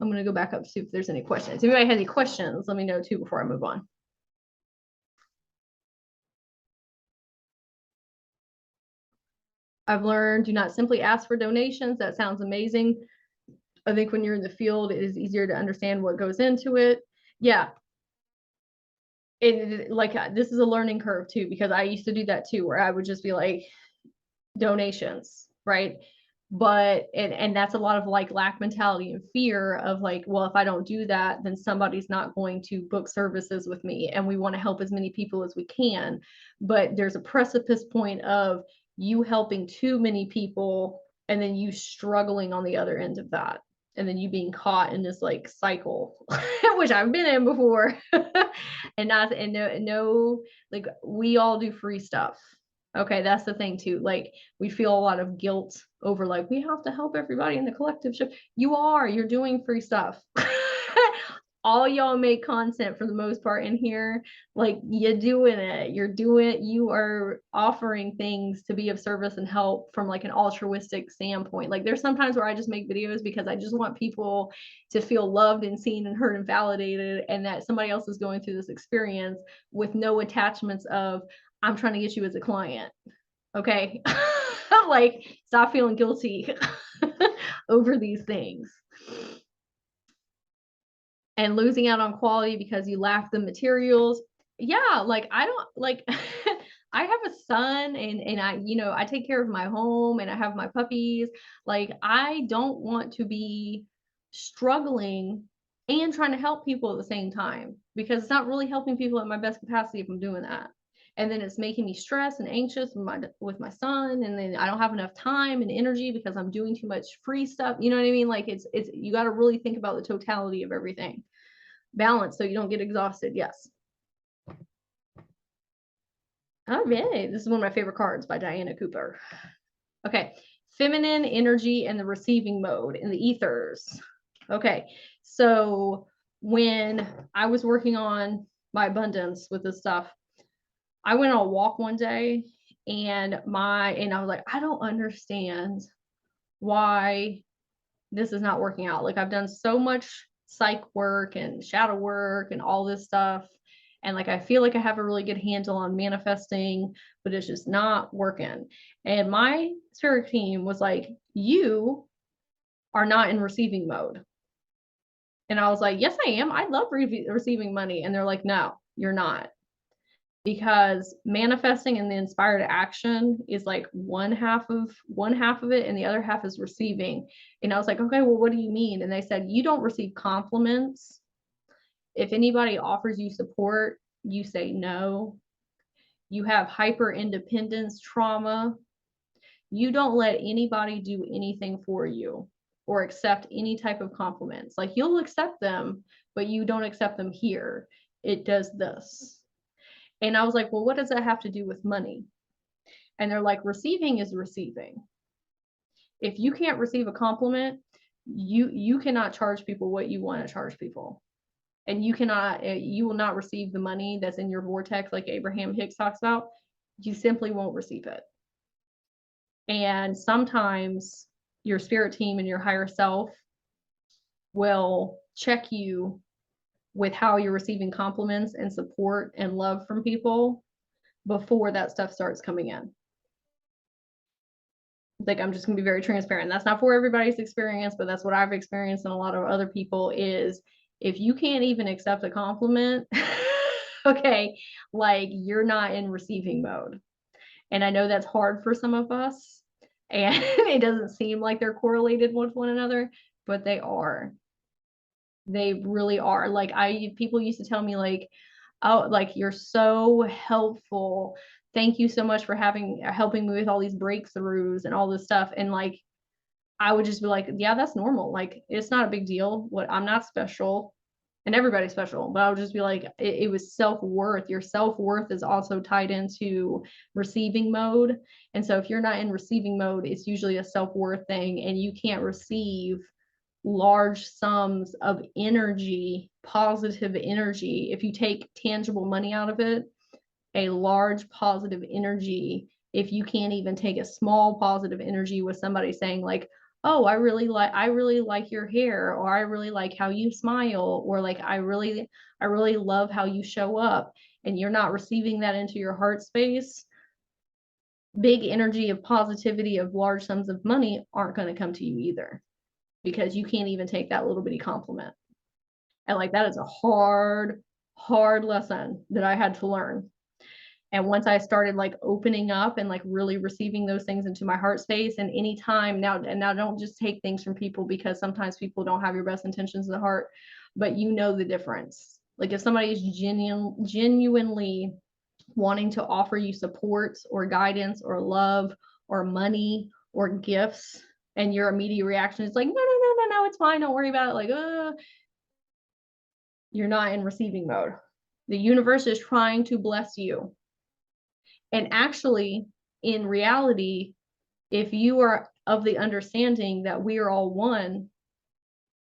gonna go back up to see if there's any questions. If anybody has any questions, let me know too before I move on. I've learned do not simply ask for donations. That sounds amazing. I think when you're in the field, it is easier to understand what goes into it. Yeah. Like this is a learning curve too, because I used to do that too, where I would just be like, donations, right? But and that's a lot of like lack mentality and fear of like, well, if I don't do that, then somebody's not going to book services with me, and we want to help as many people as we can. But there's a precipice point of you helping too many people and then you struggling on the other end of that, and then you being caught in this like cycle which I've been in before. And not and no, like we all do free stuff. Okay, that's the thing too. Like we feel a lot of guilt over like we have to help everybody in the collective shift. You're doing free stuff. All y'all make content for the most part in here. Like you are offering things to be of service and help from like an altruistic standpoint. Like there's sometimes where I just make videos because I just want people to feel loved and seen and heard and validated, and that somebody else is going through this experience with no attachments of I'm trying to get you as a client. Okay. Like stop feeling guilty over these things and losing out on quality because you lack the materials. Yeah, like I don't like I have a son and I take care of my home and I have my puppies. Like I don't want to be struggling and trying to help people at the same time, because it's not really helping people at my best capacity if I'm doing that. And then it's making me stressed and anxious with my son, and then I don't have enough time and energy because I'm doing too much free stuff. You know what I mean? Like it's you got to really think about the totality of everything. Balance so you don't get exhausted. Yes. All right. This is one of my favorite cards by Diana Cooper. Okay. Feminine energy and the receiving mode in the ethers. Okay. So when I was working on my abundance with this stuff, I went on a walk one day and I was like, I don't understand why this is not working out. Like I've done so much psych work and shadow work and all this stuff, And like, I feel like I have a really good handle on manifesting, but it's just not working. And my spirit team was like, you are not in receiving mode. And I was like, yes, I am. I love receiving money. And they're like, no, you're not. Because manifesting and the inspired action is like one half of it, and the other half is receiving. And I was like, okay, well, what do you mean? And they said, you don't receive compliments. If anybody offers you support, you say no. You have hyper independence trauma. You don't let anybody do anything for you or accept any type of compliments. Like, you'll accept them, but you don't accept them here. It does this. And I was like, well, what does that have to do with money? And they're like, receiving is receiving. If you can't receive a compliment, you cannot charge people what you want to charge people. And you will not receive the money that's in your vortex, like Abraham Hicks talks about. You simply won't receive it. And sometimes your spirit team and your higher self will check you with how you're receiving compliments and support and love from people before that stuff starts coming in. Like, I'm just gonna be very transparent. That's not for everybody's experience, but that's what I've experienced and a lot of other people is, if you can't even accept a compliment, okay, like, you're not in receiving mode. And I know that's hard for some of us, and it doesn't seem like they're correlated with one another, but they are. They really are. Like, people used to tell me like, oh, like, you're so helpful. Thank you so much for helping me with all these breakthroughs and all this stuff. And like, I would just be like, yeah, that's normal. Like, it's not a big deal. I'm not special, and everybody's special. But I would just be like, it was self-worth. Your self-worth is also tied into receiving mode. And so if you're not in receiving mode, it's usually a self-worth thing, and you can't receive large sums of energy, positive energy. If you take tangible money out of it, a large positive energy, if you can't even take a small positive energy with somebody saying like, oh, I really like your hair, or I really like how you smile, or like, I really love how you show up, and you're not receiving that into your heart space, big energy of positivity of large sums of money aren't going to come to you either, because you can't even take that little bitty compliment. And like, that is a hard lesson that I had to learn. And once I started like opening up and like really receiving those things into my heart space, and anytime now don't just take things from people, because sometimes people don't have your best intentions in the heart, but you know the difference. Like, if somebody is genuinely wanting to offer you support or guidance or love or money or gifts, and your immediate reaction is like, no, it's fine, don't worry about it, like, you're not in receiving mode. The universe is trying to bless you. And actually, in reality, if you are of the understanding that we are all one,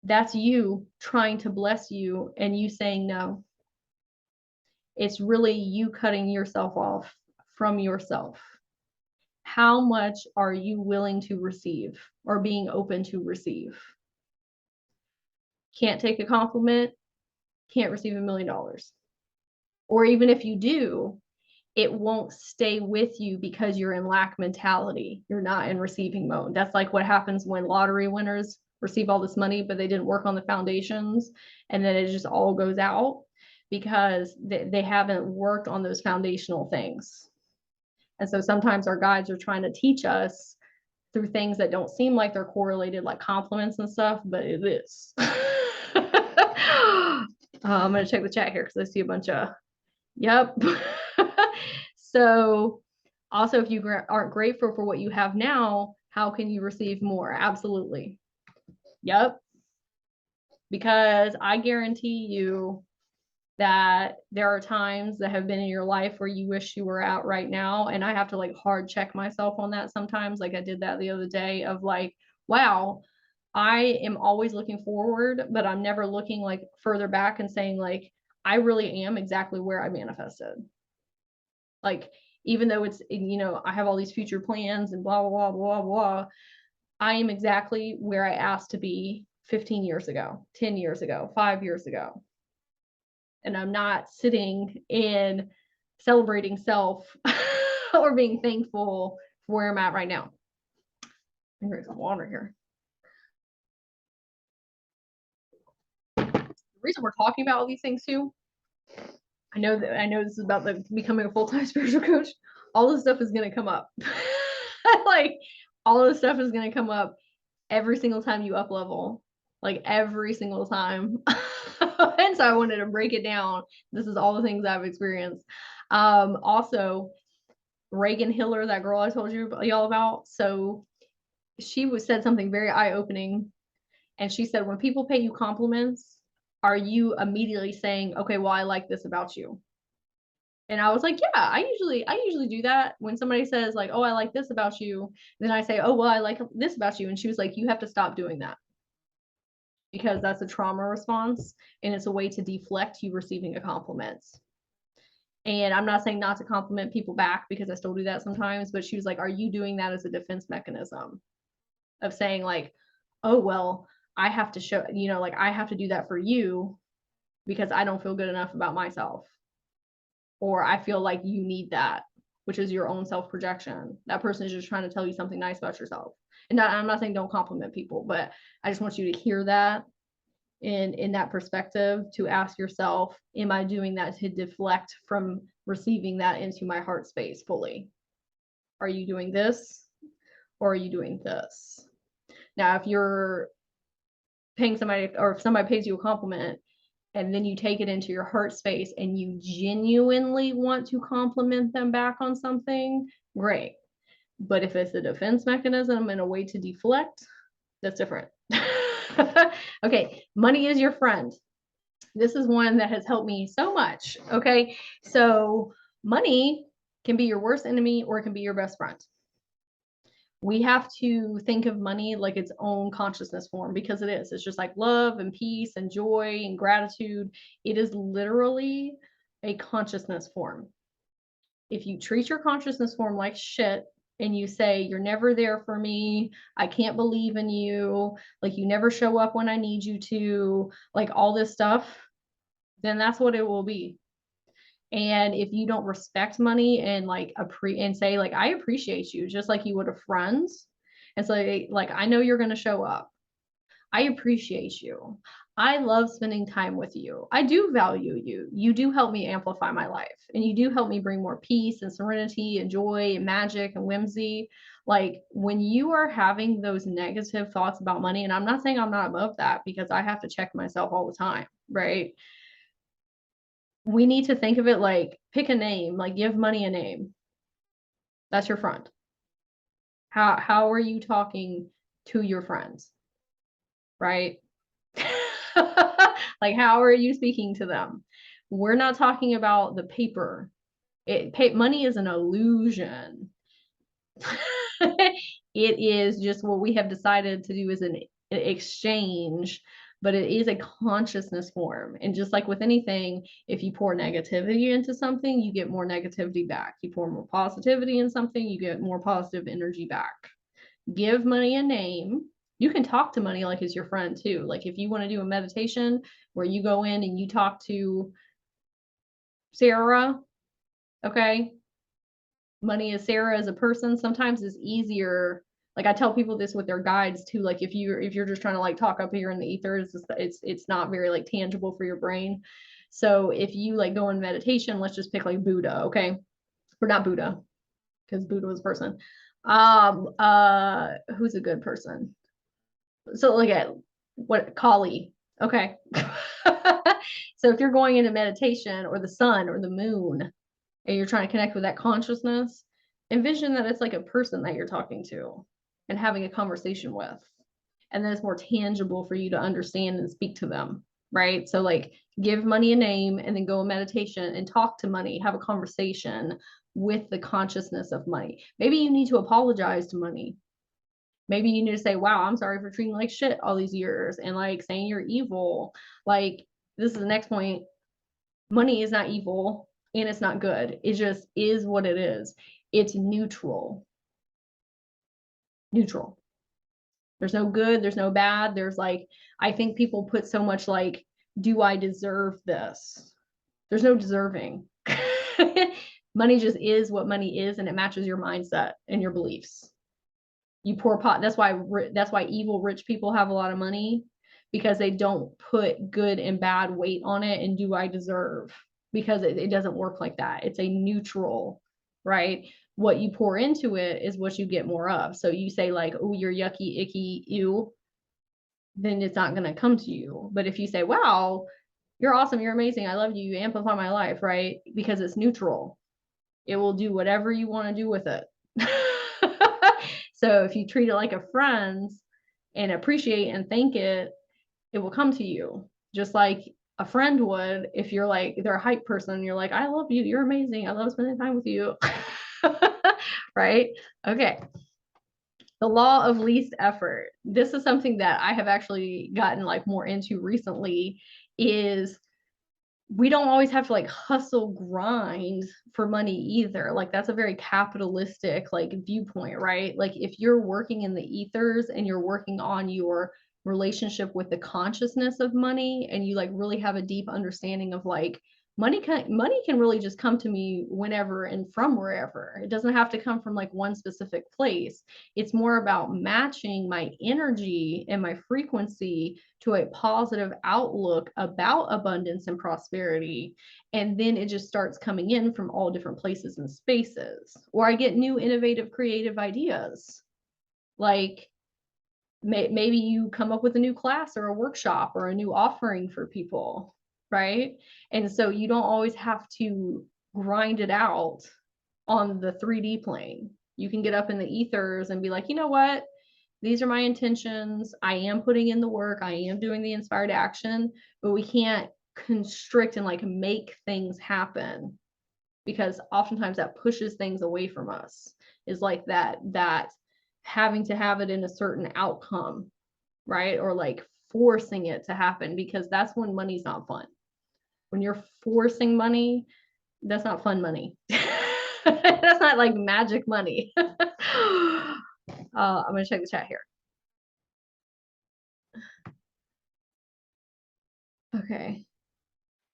that's you trying to bless you and you saying no. It's really you cutting yourself off from yourself. How much are you willing to receive or being open to receive? Can't take a compliment, can't receive $1 million. Or even if you do, it won't stay with you because you're in lack mentality. You're not in receiving mode. That's like what happens when lottery winners receive all this money, but they didn't work on the foundations, and then it just all goes out because they haven't worked on those foundational things. And so sometimes our guides are trying to teach us through things that don't seem like they're correlated, like compliments and stuff, but it is. I'm going to check the chat here because I see a bunch of, yep. So also, if you aren't grateful for what you have now, how can you receive more? Absolutely. Yep. Because I guarantee you that there are times that have been in your life where you wish you were out right now. And I have to like hard check myself on that sometimes. Like, I did that the other day of like, wow, I am always looking forward, but I'm never looking like further back and saying like, I really am exactly where I manifested. Like, even though it's, I have all these future plans and blah, blah, blah, blah, blah, I am exactly where I asked to be 15 years ago, 10 years ago, 5 years ago. and I'm not sitting and celebrating self or being thankful for where I'm at right now. There's some water here. The reason we're talking about all these things too, I know this is about the becoming a full-time spiritual coach. All this stuff is going to come up. Like all this stuff is going to come up every single time you up level, like every single time. And so I wanted to break it down. This is all the things I've experienced. Also, Reagan Hiller, that girl I told you y'all about. So she said something very eye-opening. And she said, when people pay you compliments, are you immediately saying, okay, well, I like this about you? And I was like, yeah, I usually do that. When somebody says like, oh, I like this about you, then I say, oh, well, I like this about you. And she was like, you have to stop doing that, because that's a trauma response and it's a way to deflect you receiving a compliment. And I'm not saying not to compliment people back, because I still do that sometimes, but she was like, are you doing that as a defense mechanism of saying like, oh, well, I have to show, like I have to do that for you because I don't feel good enough about myself. Or I feel like you need that, which is your own self-projection. That person is just trying to tell you something nice about yourself. And I'm not saying don't compliment people, but I just want you to hear that in that perspective, to ask yourself, am I doing that to deflect from receiving that into my heart space fully? Are you doing this or are you doing this? Now, if you're paying somebody, or if somebody pays you a compliment and then you take it into your heart space and you genuinely want to compliment them back on something, great. But if it's a defense mechanism and a way to deflect, that's different. Okay, money is your friend. This is one that has helped me so much. Okay, so money can be your worst enemy or it can be your best friend. We have to think of money like its own consciousness form, because it is. It's just like love and peace and joy and gratitude. It is literally a consciousness form. If you treat your consciousness form like shit and you say, you're never there for me, I can't believe in you, like you never show up when I need you to, like all this stuff, then that's what it will be. And if you don't respect money and like and say like, I appreciate you, just like you would a friend, and so like I know you're going to show up, I appreciate you, I love spending time with you, I do value you, you do help me amplify my life, and you do help me bring more peace and serenity and joy and magic and whimsy. Like when you are having those negative thoughts about money, and I'm not saying I'm not above that, because I have to check myself all the time, right? We need to think of it like, pick a name, like give money a name. That's your friend. How are you talking to your friends? Right? Like, how are you speaking to them? We're not talking about the paper. Money is an illusion. It is just what we have decided to do as an exchange, but it is a consciousness form. And just like with anything, if you pour negativity into something, you get more negativity back. You pour more positivity in something, you get more positive energy back. Give money a name. You can talk to money like it's your friend too. Like if you want to do a meditation where you go in and you talk to Sarah, okay? Money is Sarah as a person. Sometimes it's easier. Like I tell people this with their guides too. Like if you're just trying to like talk up here in the ether, it's not very like tangible for your brain. So if you like go in meditation, let's just pick like Buddha, okay? Or not Buddha, because Buddha was a person. Who's a good person? So look at what Kali, okay? So if you're going into meditation, or the sun or the moon, and you're trying to connect with that consciousness, envision that it's like a person that you're talking to and having a conversation with. And then it's more tangible for you to understand and speak to them, right? So like give money a name and then go in meditation and talk to money, have a conversation with the consciousness of money. Maybe you need to apologize to money. Maybe you need to say, wow, I'm sorry for treating like shit all these years, and like saying you're evil. Like this is the next point. Money is not evil and it's not good. It just is what it is. It's neutral. Neutral. There's no good, there's no bad. There's like, I think people put so much like, do I deserve this? There's no deserving. Money just is what money is, and it matches your mindset and your beliefs. You pour pot. That's why evil rich people have a lot of money, because they don't put good and bad weight on it and do I deserve, because it doesn't work like that. It's a neutral, right? What you pour into it is what you get more of. So you say like, oh, you're yucky, icky, ew, then it's not going to come to you. But if you say, wow, you're awesome, you're amazing, I love you, you amplify my life, right? Because it's neutral. It will do whatever you want to do with it. So if you treat it like a friend and appreciate and thank it, it will come to you. Just like a friend would, if you're like, they're a hype person, you're like, I love you, you're amazing, I love spending time with you. Right? Okay. The law of least effort. This is something that I have actually gotten like more into recently, is we don't always have to like hustle grind for money either. Like that's a very capitalistic like viewpoint, right? Like if you're working in the ethers and you're working on your relationship with the consciousness of money, and you like really have a deep understanding of like money can really just come to me whenever and from wherever. It doesn't have to come from like one specific place. It's more about matching my energy and my frequency to a positive outlook about abundance and prosperity. And then it just starts coming in from all different places and spaces. Or I get new innovative creative ideas. Like maybe you come up with a new class or a workshop or a new offering for people, right? And so you don't always have to grind it out on the 3D plane. You can get up in the ethers and be like, you know what? These are my intentions. I am putting in the work. I am doing the inspired action, but we can't constrict and like make things happen, because oftentimes that pushes things away from us, is like that having to have it in a certain outcome, right? Or like forcing it to happen, because that's when money's not fun. When you're forcing money, that's not fun money. That's not like magic money. I'm going to check the chat here. Okay.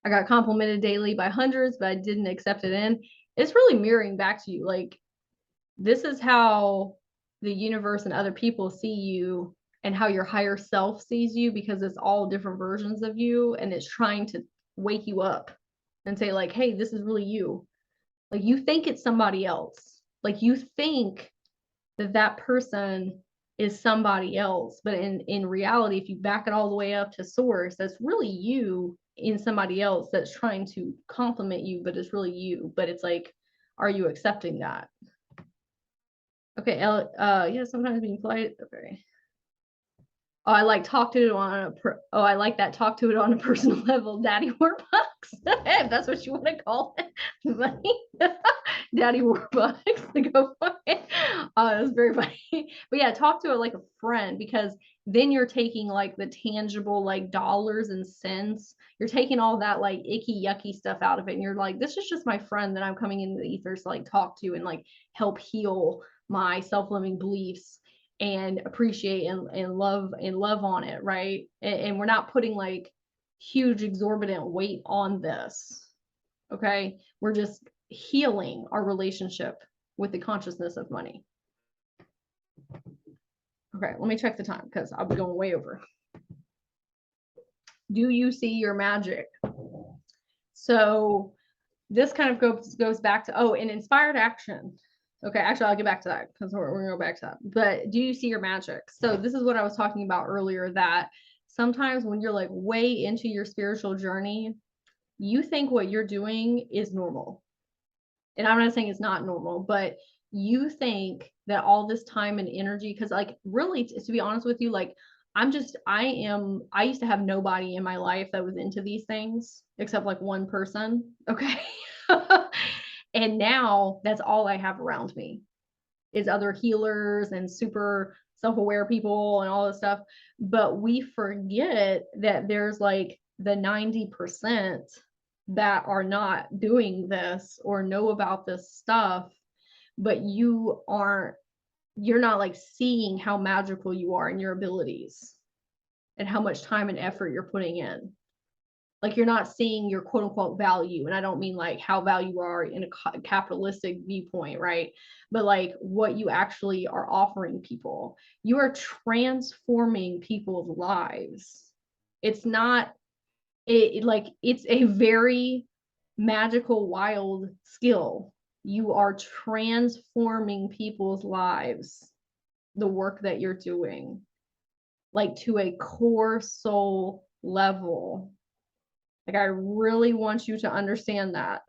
I got complimented daily by hundreds, but I didn't accept it in. It's really mirroring back to you. Like, this is how the universe and other people see you, and how your higher self sees you, because it's all different versions of you, and it's trying to wake you up and say like, hey, this is really you. Like, you think it's somebody else. Like, you think that person is somebody else, but in reality, if you back it all the way up to source, that's really you in somebody else that's trying to compliment you, but it's really you. But it's like, are you accepting that? Okay. Yeah, sometimes being polite. Okay. Oh, I like talk to it on a I like that, talk to it on a personal level. Daddy Warbucks. If that's what you want to call it. Money. Daddy Warbucks. Go for it. It was very funny. But yeah, talk to it like a friend, because then you're taking like the tangible like dollars and cents. You're taking all that like icky yucky stuff out of it, and you're like, this is just my friend that I'm coming into the ethers to like talk to and like help heal my self-limiting beliefs and appreciate and love on it, right? And we're not putting like huge exorbitant weight on this. Okay, we're just healing our relationship with the consciousness of money. Okay, let me check the time, because I'll be going way over. Do you see your magic? So this kind of goes back to, oh, an inspired action. Okay, actually, I'll get back to that, because we're going to go back to that. But do you see your magic? So this is what I was talking about earlier, that sometimes when you're like way into your spiritual journey, you think what you're doing is normal. And I'm not saying it's not normal, but you think that all this time and energy, because like really, to be honest with you, like I used to have nobody in my life that was into these things except like one person. Okay. And now that's all I have around me, is other healers and super self-aware people and all this stuff. But we forget that there's like the 90% that are not doing this or know about this stuff, but you're not like seeing how magical you are in your abilities and how much time and effort you're putting in. Like you're not seeing your quote unquote value. And I don't mean like how value are in a capitalistic viewpoint, right? But like what you actually are offering people. You are transforming people's lives. It's not like it's a very magical, wild skill. You are transforming people's lives, the work that you're doing, like to a core soul level. Like, I really want you to understand that.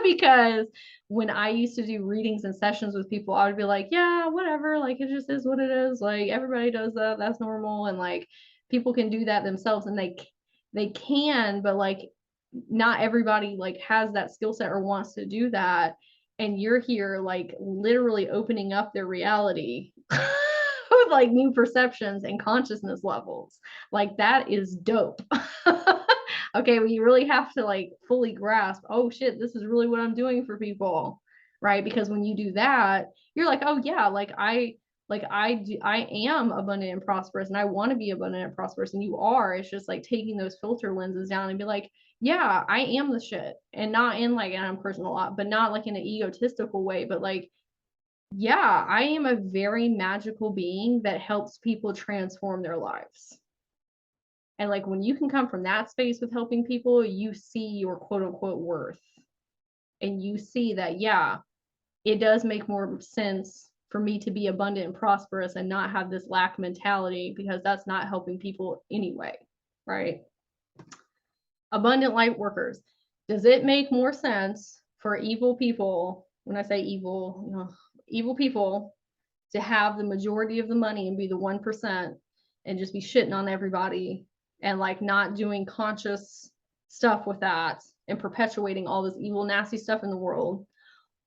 Because when I used to do readings and sessions with people, I would be like, yeah, whatever. Like, it just is what it is. Like, everybody does that. That's normal. And like, people can do that themselves, and they can, but like, not everybody like has that skill set or wants to do that. And you're here, like, literally opening up their reality with like new perceptions and consciousness levels. Like, that is dope. Okay, well, you really have to like fully grasp, oh shit, this is really what I'm doing for people, right? Because when you do that, you're like, oh yeah, I am abundant and prosperous, and I want to be abundant and prosperous, and you are. It's just like taking those filter lenses down and be like, yeah, I am the shit. And not in like, and I'm cursing a lot, but not like in an egotistical way, but like, yeah, I am a very magical being that helps people transform their lives. And like when you can come from that space with helping people, you see your quote unquote worth. And you see that, yeah, it does make more sense for me to be abundant and prosperous and not have this lack mentality, because that's not helping people anyway, right? Abundant light workers. Does it make more sense for evil people, when I say evil, you know, evil people, to have the majority of the money and be the 1% and just be shitting on everybody and like not doing conscious stuff with that and perpetuating all this evil, nasty stuff in the world?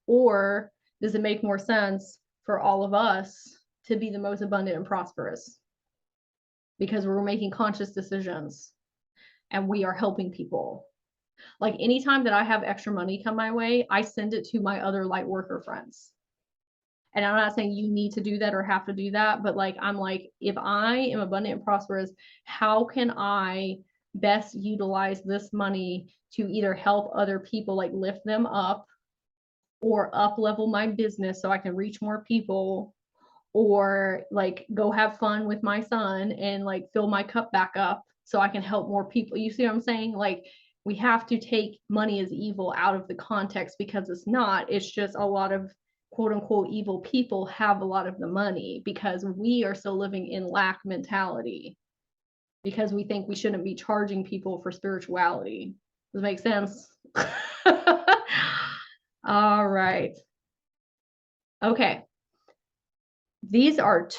Or does it make more sense for all of us to be the most abundant and prosperous because we're making conscious decisions and we are helping people? Like, anytime that I have extra money come my way, I send it to my other light worker friends. And I'm not saying you need to do that or have to do that, but like, I'm like, if I am abundant and prosperous, how can I best utilize this money to either help other people, like lift them up, or up level my business so I can reach more people, or like go have fun with my son and like fill my cup back up so I can help more people? You see what I'm saying? Like, we have to take money as evil out of the context, because it's not. It's just a lot of quote unquote evil people have a lot of the money because we are still living in lack mentality, because we think we shouldn't be charging people for spirituality. Does that make sense? All right. Okay. These are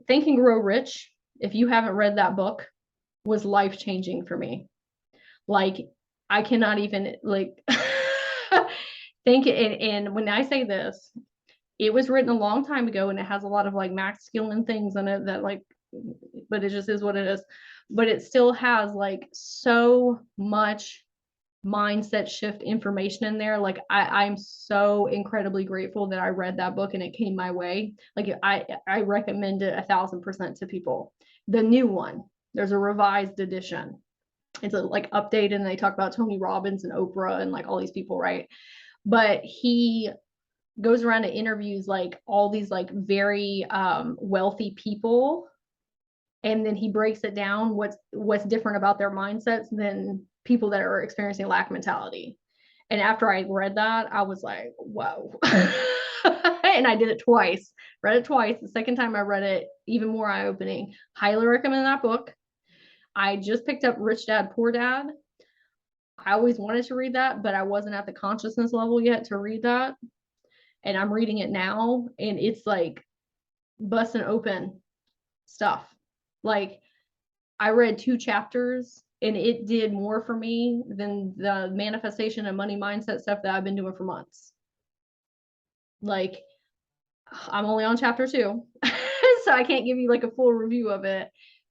Think and Grow Rich. If you haven't read that book, was life-changing for me. Like, I cannot even like think it. And when I say this, it was written a long time ago, and it has a lot of like masculine things in it that like, but it just is what it is. But it still has like so much mindset shift information in there. Like, I'm so incredibly grateful that I read that book and it came my way. Like, I recommend it 1,000% to people. The new one, there's a revised edition. It's a like updated, and they talk about Tony Robbins and Oprah and like all these people, right? But he goes around and interviews like all these like very wealthy people, and then he breaks it down what's different about their mindsets than people that are experiencing lack mentality. And after I read that, I was like, whoa. And I did it twice. Read it twice. The second time I read it, even more eye-opening. Highly recommend that book. I just picked up Rich Dad Poor Dad. I always wanted to read that, but I wasn't at the consciousness level yet to read that. And I'm reading it now, and it's like busting open stuff. Like, I read 2 chapters and it did more for me than the manifestation and money mindset stuff that I've been doing for months. Like, I'm only on chapter 2, so I can't give you like a full review of it,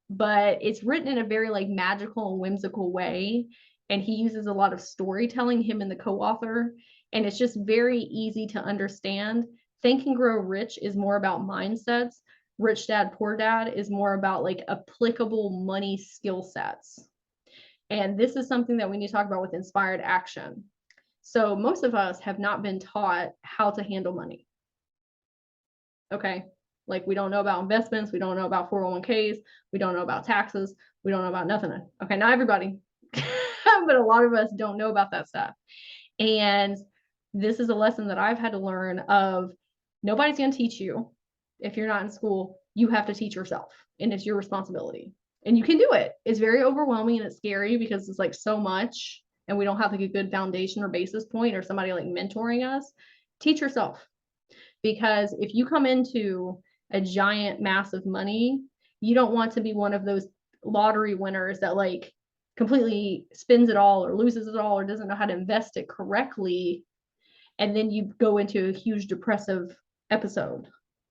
but it's written in a very like magical and whimsical way. And he uses a lot of storytelling, him and the co-author, and it's just very easy to understand. Think and Grow Rich is more about mindsets. Rich Dad Poor Dad is more about like applicable money skill sets. And this is something that we need to talk about with inspired action. So most of us have not been taught how to handle money. Okay. Like we don't know about investments. We don't know about 401ks. We don't know about taxes. We don't know about nothing. Okay. Not everybody, but a lot of us don't know about that stuff. And this is a lesson that I've had to learn of nobody's going to teach you. If you're not in school, you have to teach yourself, and it's your responsibility, and you can do it. It's very overwhelming and it's scary because it's like so much, and we don't have like a good foundation or basis point or somebody like mentoring us. Teach yourself, because if you come into a giant mass of money, you don't want to be one of those lottery winners that like completely spends it all or loses it all or doesn't know how to invest it correctly, and then you go into a huge depressive episode,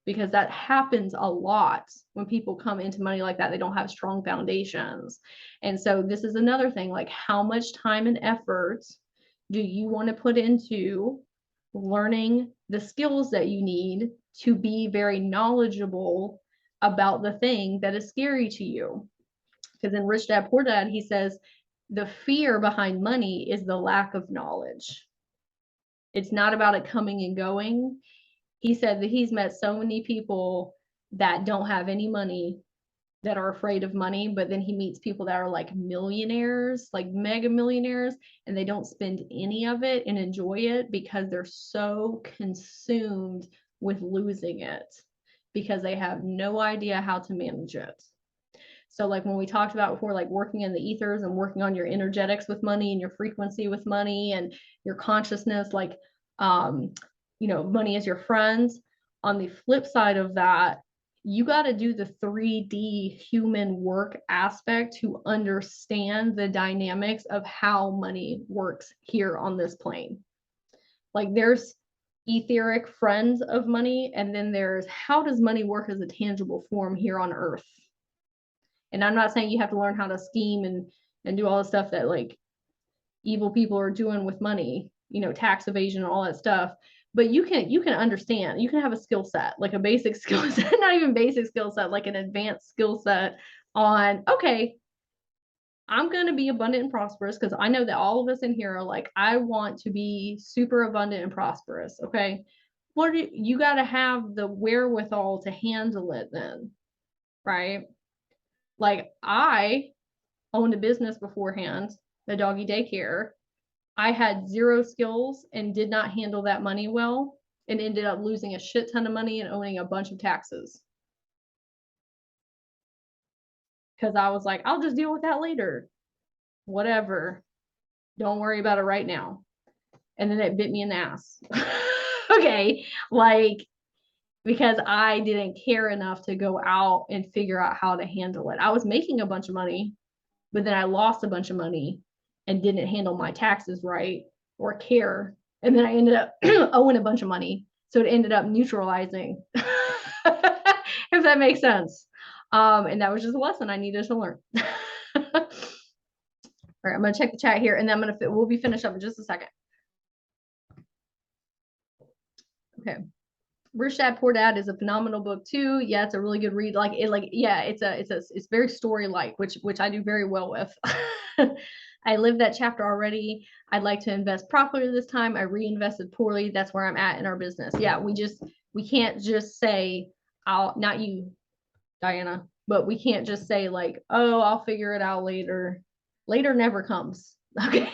because that happens a lot when people come into money like that. They don't have strong foundations. And so this is another thing, like how much time and effort do you want to put into learning the skills that you need to be very knowledgeable about the thing that is scary to you? Because in Rich Dad Poor Dad, he says the fear behind money is the lack of knowledge. It's not about it coming and going. He said that he's met so many people that don't have any money, that are afraid of money, but then he meets people that are like millionaires, like mega millionaires, and they don't spend any of it and enjoy it because they're so consumed with losing it, because they have no idea how to manage it. So like when we talked about before, like working in the ethers and working on your energetics with money and your frequency with money and your consciousness, like, money is your friend. On the flip side of that, you got to do the 3D human work aspect to understand the dynamics of how money works here on this plane. Like there's etheric friends of money, and then there's how does money work as a tangible form here on earth. And I'm not saying you have to learn how to scheme and do all the stuff that like evil people are doing with money, tax evasion and all that stuff. But you can understand, you can have a skill set, like a basic skill set, not even basic skill set, like an advanced skill set on, okay, I'm going to be abundant and prosperous, because I know that all of us in here are like, I want to be super abundant and prosperous. Okay. What you got to have the wherewithal to handle it then, right? Like I owned a business beforehand, the doggy daycare. I had zero skills and did not handle that money well, and ended up losing a shit ton of money and owning a bunch of taxes. Because I was like, I'll just deal with that later. Whatever. Don't worry about it right now. And then it bit me in the ass. Okay. Like, because I didn't care enough to go out and figure out how to handle it. I was making a bunch of money, but then I lost a bunch of money and didn't handle my taxes right or care. And then I ended up owing a bunch of money. So it ended up neutralizing, if that makes sense. And that was just a lesson I needed to learn. All right, I'm going to check the chat here, and then we'll be finished up in just a second. Okay. Rich Dad Poor Dad is a phenomenal book too. Yeah, it's a really good read. It's very story-like, which I do very well with. I lived that chapter already. I'd like to invest properly this time. I reinvested poorly. That's where I'm at in our business. Yeah, we can't just say, not you, Diana, but we can't just say like, oh, I'll figure it out later. Later never comes. Okay.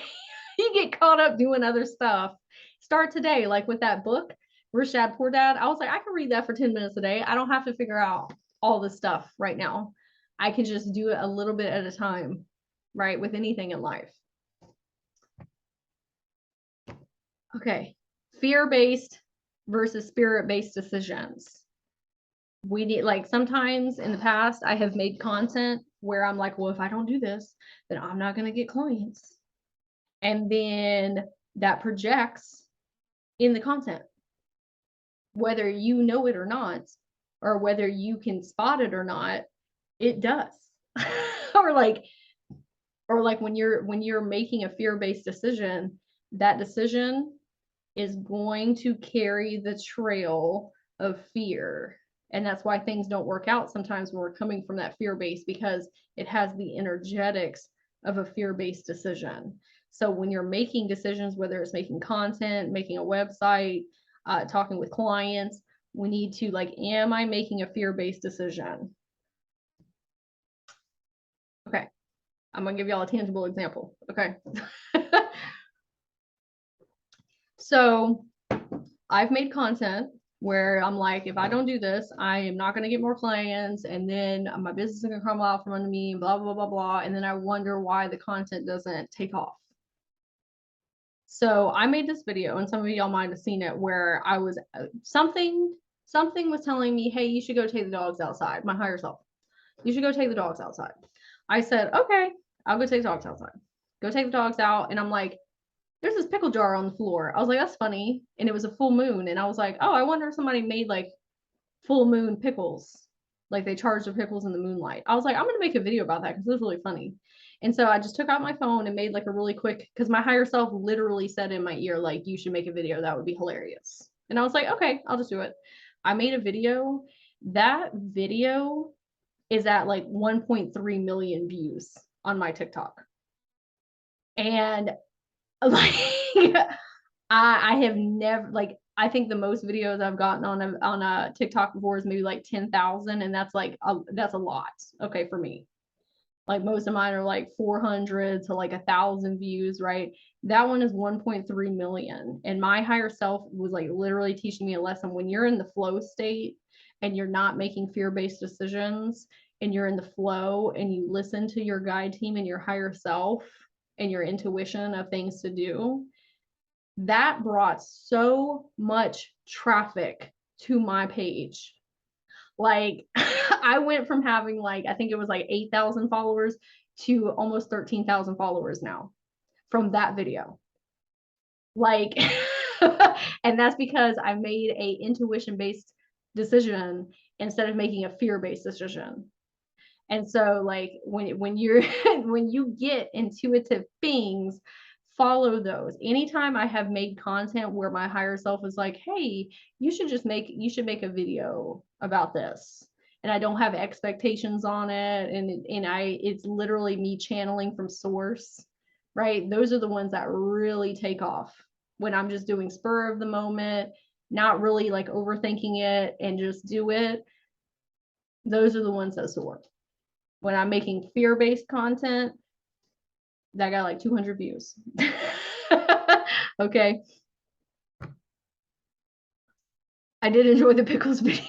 You get caught up doing other stuff. Start today, like with that book, Rich Dad Poor Dad. I was like, I can read that for 10 minutes a day. I don't have to figure out all this stuff right now. I can just do it a little bit at a time, right? With anything in life. Okay. Fear-based versus spirit-based decisions. We need, like, sometimes in the past, I have made content where I'm like, well, if I don't do this, then I'm not going to get clients. And then that projects in the content, whether you know it or not, or whether you can spot it or not, it does. or like when you're making a fear-based decision, that decision is going to carry the trail of fear. And that's why things don't work out sometimes when we're coming from that fear base, because it has the energetics of a fear-based decision. So when you're making decisions, whether it's making content, making a website, talking with clients, we need to like, am I making a fear-based decision? Okay. I'm going to give y'all a tangible example. Okay. So I've made content where I'm like, if I don't do this, I am not going to get more clients. And then my business is going to crumble out from under me, blah, blah, blah, blah. And then I wonder why the content doesn't take off. So I made this video, and some of y'all might have seen it, where I was something was telling me, hey, you should go take the dogs outside. My higher self, you should go take the dogs outside. I said, okay, I'll go take the dogs outside. Go take the dogs out. And I'm like, there's this pickle jar on the floor. I was like, that's funny. And it was a full moon. And I was like, oh, I wonder if somebody made like full moon pickles. Like they charged the pickles in the moonlight. I was like, I'm going to make a video about that because it was really funny. And so I just took out my phone and made like a really quick, because my higher self literally said in my ear, like, you should make a video. That would be hilarious. And I was like, okay, I'll just do it. I made a video. That video is at like 1.3 million views on my TikTok. And like, I have never, like, I think the most videos I've gotten on a TikTok before is maybe like 10,000. And that's like, that's a lot. Okay. For me, like most of mine are like 400 to like 1,000 views, right? That one is 1.3 million. And my higher self was like literally teaching me a lesson. When you're in the flow state and you're not making fear-based decisions and you're in the flow and you listen to your guide team and your higher self and your intuition of things to do, that brought so much traffic to my page. Like I went from having like, I think it was like 8,000 followers to almost 13,000 followers now from that video. Like, and that's because I made a intuition-based decision instead of making a fear-based decision. And so like when you're when you get intuitive things, follow those. Anytime I have made content where my higher self is like, hey, you should make a video about this. And I don't have expectations on it. And it's literally me channeling from source, right? Those are the ones that really take off when I'm just doing spur of the moment, not really like overthinking it and just do it. Those are the ones that soar. When I'm making fear-based content, that got like 200 views. Okay. I did enjoy the pickles video.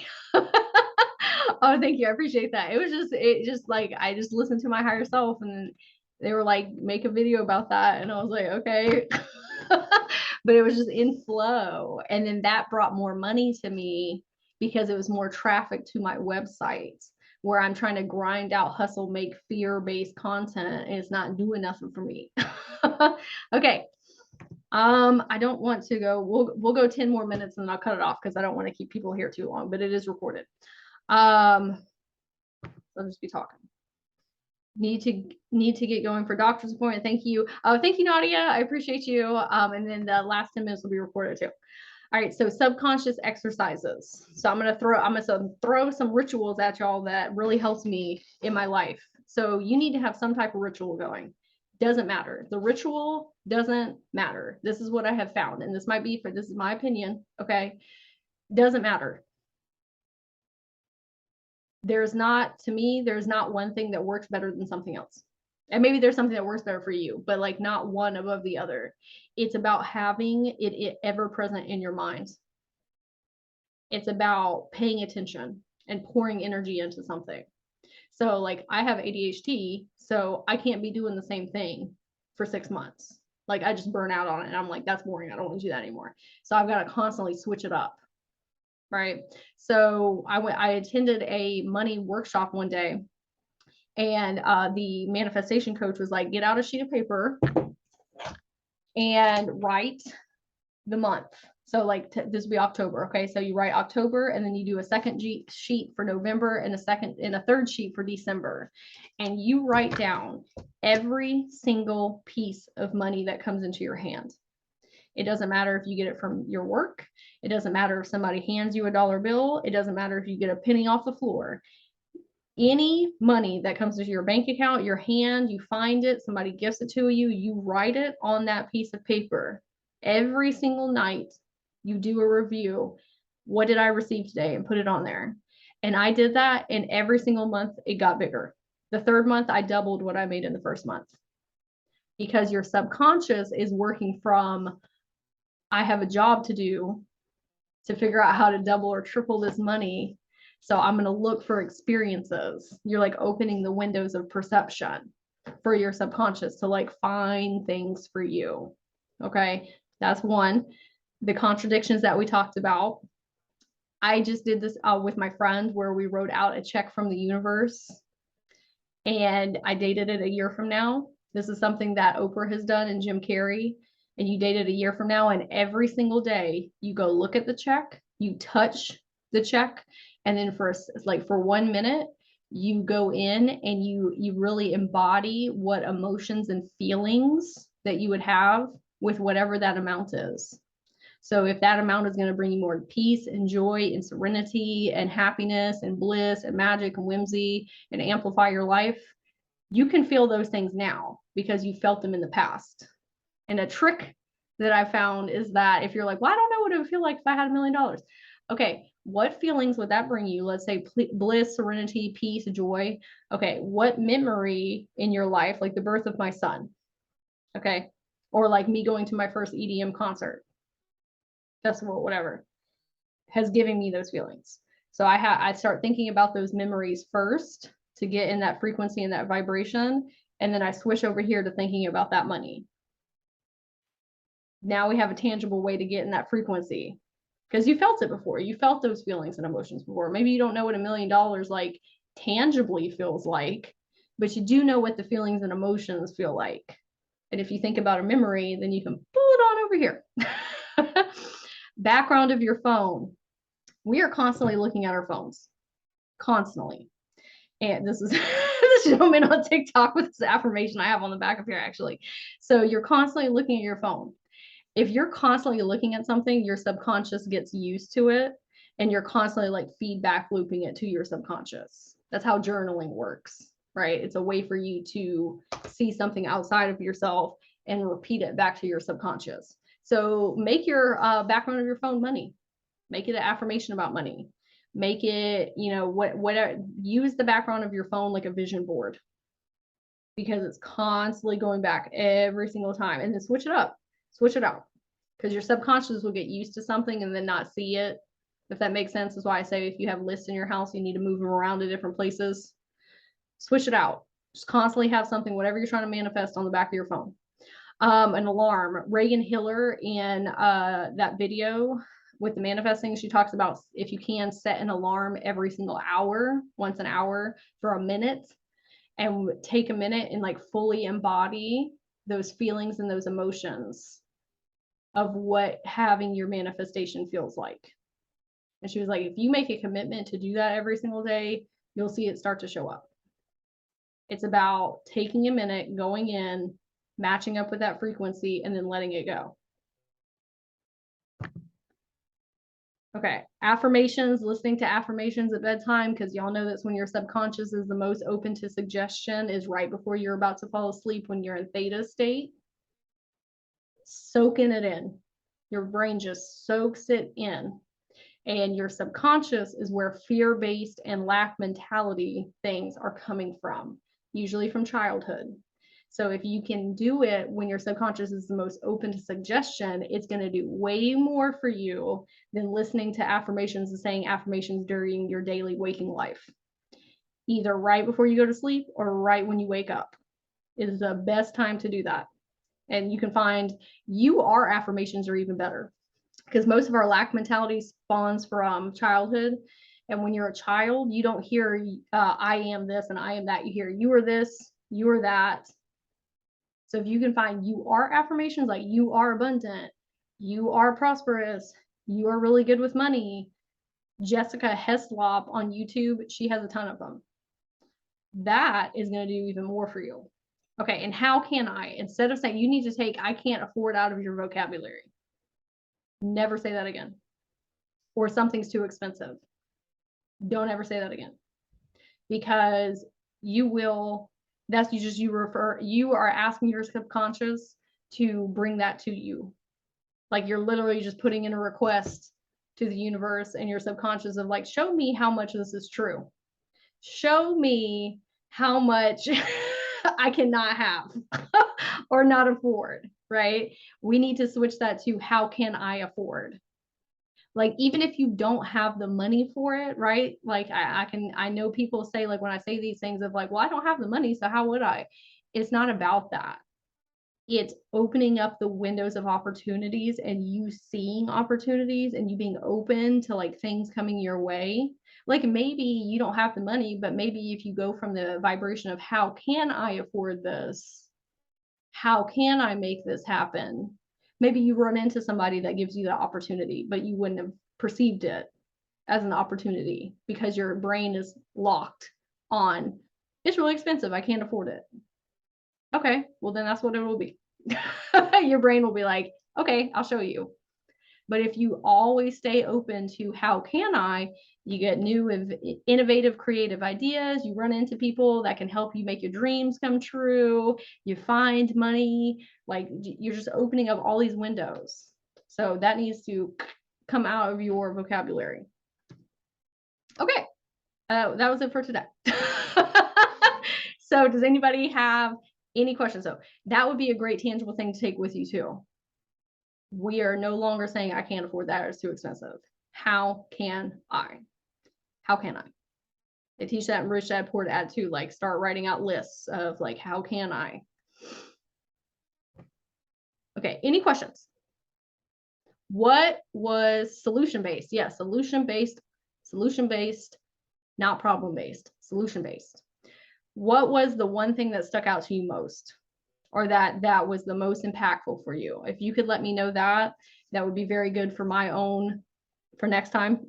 Oh, thank you. I appreciate that. It just like, I just listened to my higher self and they were like, make a video about that. And I was like, okay. But it was just in flow. And then that brought more money to me because it was more traffic to my website, where I'm trying to grind out, hustle, make fear-based content, and it's not doing nothing for me. Okay. I don't want to go, we'll go 10 more minutes and then I'll cut it off because I don't want to keep people here too long, but it is recorded. I'll just be talking. Need to get going for doctor's appointment. Thank you. Thank you, Nadia. I appreciate you. And then the last 10 minutes will be recorded too. All right, so subconscious exercises. So I'm gonna throw some rituals at y'all that really helps me in my life. So you need to have some type of ritual going. Doesn't matter. The ritual doesn't matter. This is what I have found, and this is my opinion. Okay, doesn't matter. There's not one thing that works better than something else. And maybe there's something that works better for you, but like not one above the other. It's about having it ever present in your mind. It's about paying attention and pouring energy into something. So like I have ADHD, so I can't be doing the same thing for 6 months. Like I just burn out on it and I'm like, that's boring. I don't want to do that anymore. So I've got to constantly switch it up. Right. So I attended a money workshop one day, and the manifestation coach was like, get out a sheet of paper and write the month. So like this will be October. Okay. So you write October and then you do a second sheet for November and a third sheet for December. And you write down every single piece of money that comes into your hand. It doesn't matter if you get it from your work. It doesn't matter if somebody hands you a dollar bill. It doesn't matter if you get a penny off the floor. Any money that comes into your bank account, your hand, you find it, somebody gives it to you, you write it on that piece of paper. Every single night, you do a review. What did I receive today? And put it on there. And I did that, and every single month it got bigger. The third month, I doubled what I made in the first month. Because your subconscious is working from, I have a job to do to figure out how to double or triple this money. So I'm going to look for experiences. You're like opening the windows of perception for your subconscious to like find things for you. Okay. That's one. The contradictions that we talked about. I just did this with my friend where we wrote out a check from the universe, and I dated it a year from now. This is something that Oprah has done and Jim Carrey. And you date it a year from now, and every single day you go look at the check, you touch the check, and then for 1 minute you go in and you really embody what emotions and feelings that you would have with whatever that amount is. So if that amount is going to bring you more peace and joy and serenity and happiness and bliss and magic and whimsy and amplify your life, you can feel those things now because you felt them in the past. And a trick that I found is that if you're like, well, I don't know what it would feel like if I had $1 million. Okay, what feelings would that bring you? Let's say bliss, serenity, peace, joy. Okay, what memory in your life, like the birth of my son, okay, or like me going to my first EDM concert, festival, whatever, has given me those feelings. So I start thinking about those memories first to get in that frequency and that vibration, and then I switch over here to thinking about that money. Now we have a tangible way to get in that frequency because you felt it before. You felt those feelings and emotions before. Maybe you don't know what $1 million like tangibly feels like, but you do know what the feelings and emotions feel like. And if you think about a memory, then you can pull it on over here. Background of your phone. We are constantly looking at our phones. Constantly. And this is this gentleman on TikTok with this affirmation I have on the back of here, actually. So you're constantly looking at your phone. If you're constantly looking at something, your subconscious gets used to it, and you're constantly like feedback looping it to your subconscious. That's how journaling works, right? It's a way for you to see something outside of yourself and repeat it back to your subconscious. So make your background of your phone money. Make it an affirmation about money. Make it, whatever. Use the background of your phone like a vision board, because it's constantly going back every single time. And then switch it up. Switch it out, because your subconscious will get used to something and then not see it. If that makes sense. Is why I say if you have lists in your house, you need to move them around to different places. Switch it out. Just constantly have something, whatever you're trying to manifest, on the back of your phone. An alarm. Reagan Hiller in that video with the manifesting, she talks about if you can set an alarm every single hour, once an hour for a minute, and take a minute and like fully embody those feelings and those emotions of what having your manifestation feels like. And she was like, if you make a commitment to do that every single day, you'll see it start to show up. It's about taking a minute, going in, matching up with that frequency, and then letting it go. Okay, affirmations, listening to affirmations at bedtime, because y'all know that's when your subconscious is the most open to suggestion, is right before you're about to fall asleep when you're in theta state. Soaking it in. Your brain just soaks it in. And your subconscious is where fear-based and lack mentality things are coming from, usually from childhood. So if you can do it when your subconscious is the most open to suggestion, it's going to do way more for you than listening to affirmations and saying affirmations during your daily waking life. Either right before you go to sleep or right when you wake up is the best time to do that. And you can find our affirmations are even better, because most of our lack mentality spawns from childhood. And when you're a child, you don't hear I am this and I am that. You hear you are this, you are that. So if you can find you are affirmations like you are abundant, you are prosperous, you are really good with money. Jessica Heslop on YouTube, she has a ton of them. That is going to do even more for you. Okay, and how can I? Instead of saying you need to take I can't afford out of your vocabulary, never say that again. Or something's too expensive. Don't ever say that again. because you are asking your subconscious to bring that to you. Like you're literally just putting in a request to the universe and your subconscious of like, show me how much this is true. Show me how much I cannot have or not afford, right? We need to switch that to how can I afford? Like, even if you don't have the money for it, right? Like I know people say, like, when I say these things of like, well, I don't have the money, so how would I? It's not about that. It's opening up the windows of opportunities and you seeing opportunities and you being open to like things coming your way. Like maybe you don't have the money, but maybe if you go from the vibration of how can I afford this? How can I make this happen? Maybe you run into somebody that gives you the opportunity, but you wouldn't have perceived it as an opportunity because your brain is locked on it's really expensive. I can't afford it. Okay, well then that's what it will be. Your brain will be like, okay, I'll show you. But if you always stay open to how can I, you get new, innovative, creative ideas. You run into people that can help you make your dreams come true. You find money, like you're just opening up all these windows. So that needs to come out of your vocabulary. Okay, that was it for today. So does anybody have any questions? So that would be a great tangible thing to take with you too. We are no longer saying I can't afford that, it's too expensive. How can I? How can I? They teach that in Rich Dad Poor Dad too, like start writing out lists of like, how can I? Okay, any questions? What was solution-based? Yeah, solution-based, not problem-based, solution-based. What was the one thing that stuck out to you most? Or that was the most impactful for you? If you could let me know that, that would be very good for my own, for next time.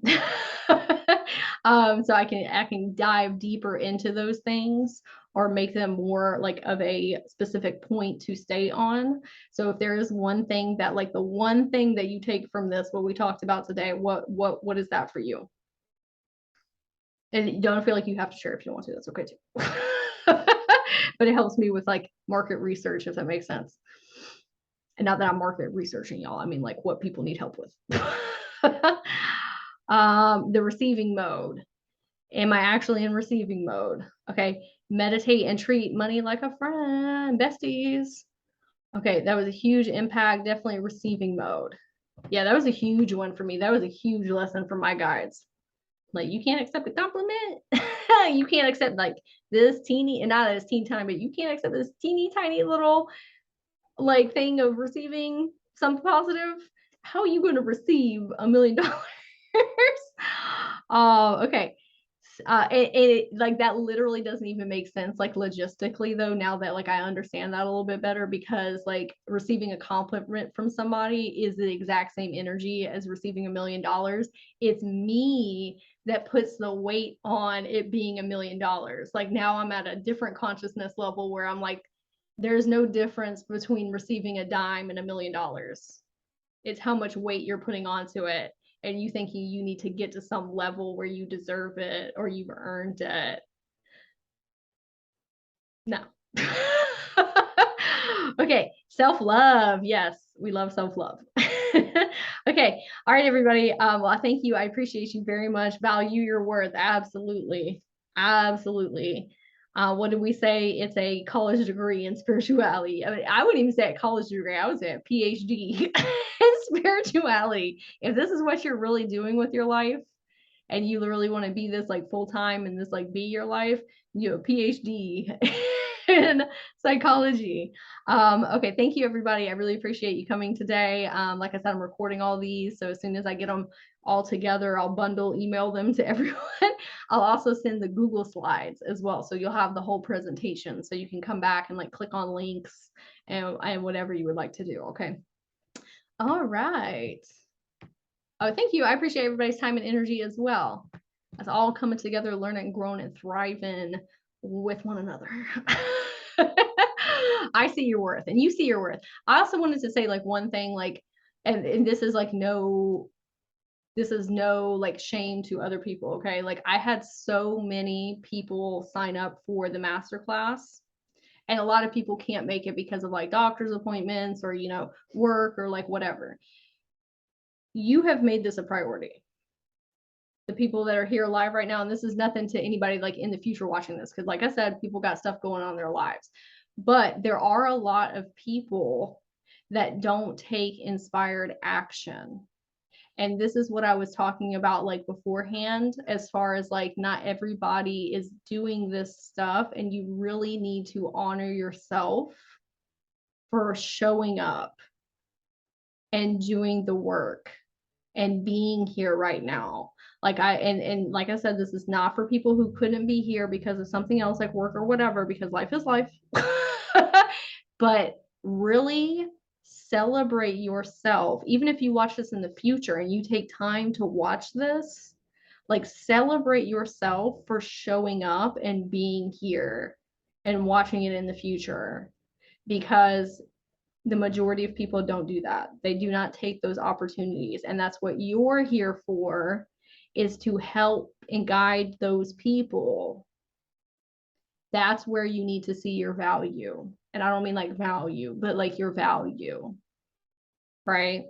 So I can dive deeper into those things or make them more like of a specific point to stay on. So if there is one thing that like the one thing that you take from this, what we talked about today, what is that for you? And you don't feel like you have to share if you don't want to, that's okay too. But it helps me with like market research, if that makes sense. And not that I'm market researching y'all, I mean like what people need help with. The receiving mode. Am I actually in receiving mode? Okay. Meditate and treat money like a friend, besties. Okay, that was a huge impact. Definitely receiving mode. Yeah, that was a huge one for me. That was a huge lesson for my guides. Like, you can't accept a compliment. You can't accept like this teeny, and not that it's teeny tiny, but you can't accept this teeny tiny little like thing of receiving something positive. How are you going to receive $1 million? Okay. It like that literally doesn't even make sense like logistically though, now that like I understand that a little bit better, because like receiving a compliment from somebody is the exact same energy as receiving $1 million. It's me that puts the weight on it being $1 million. Like now I'm at a different consciousness level where I'm like, there's no difference between receiving a dime and $1 million. It's how much weight you're putting onto it and you thinking you need to get to some level where you deserve it or you've earned it. No. Okay, self-love. Yes, we love self-love. Okay, all right, everybody. Well, thank you. I appreciate you very much. Value your worth. Absolutely. Absolutely. What did we say? It's a college degree in spirituality. I mean, I wouldn't even say a college degree. I would say a PhD in spirituality. If this is what you're really doing with your life and you really want to be this like full-time and this like be your life, you have a PhD in psychology. Okay, thank you, everybody. I really appreciate you coming today. Like I said, I'm recording all these, so as soon as I get them all together, I'll email them to everyone. I'll also send the Google Slides as well, so you'll have the whole presentation, so you can come back and like click on links and whatever you would like to do. Okay. All right. Oh, thank you. I appreciate everybody's time and energy as well. That's all coming together, learning, growing, and thriving with one another. I see your worth and you see your worth. I also wanted to say like one thing, like, and this is like this is no like shame to other people. Okay. Like I had so many people sign up for the masterclass, and a lot of people can't make it because of like doctor's appointments or, you know, work or like whatever. You have made this a priority. The people that are here live right now, and this is nothing to anybody like in the future watching this, because like I said, people got stuff going on in their lives, but there are a lot of people that don't take inspired action. And this is what I was talking about like beforehand, as far as like not everybody is doing this stuff, and you really need to honor yourself for showing up and doing the work and being here right now. Like and like I said, this is not for people who couldn't be here because of something else like work or whatever, because life is life. But really celebrate yourself. Even if you watch this in the future and you take time to watch this, like celebrate yourself for showing up and being here and watching it in the future, because the majority of people don't do that. They do not take those opportunities. And that's what you're here for, is to help and guide those people. That's where you need to see your value. And I don't mean like value, but like your value, right?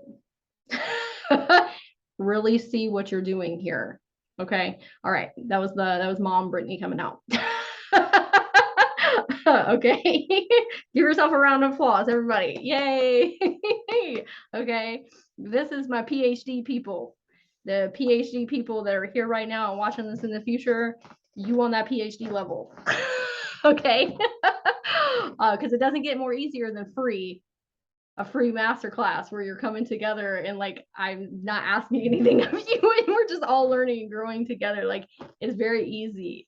Really see what you're doing here. Okay. All right. That was Mom Brittany coming out. Okay. Give yourself a round of applause, everybody. Yay. Okay. This is my PhD people. The PhD people that are here right now and watching this in the future, you on that PhD level. Okay. Because it doesn't get more easier than a free masterclass where you're coming together and like I'm not asking anything of you and we're just all learning and growing together. Like it's very easy.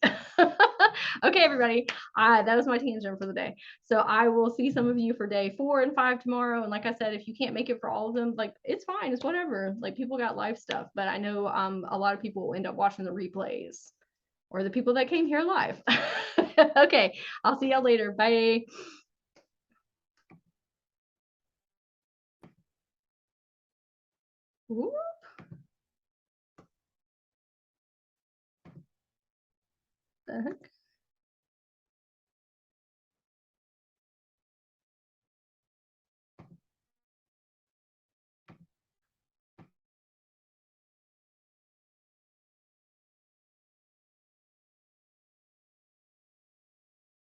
Okay, everybody, that was my tangent for the day. So I will see some of you for day 4 and 5 tomorrow. And like I said, if you can't make it for all of them, like it's fine, it's whatever. Like people got life stuff, but I know a lot of people will end up watching the replays, or the people that came here live. Okay, I'll see y'all later. Bye. Whoop. The heck?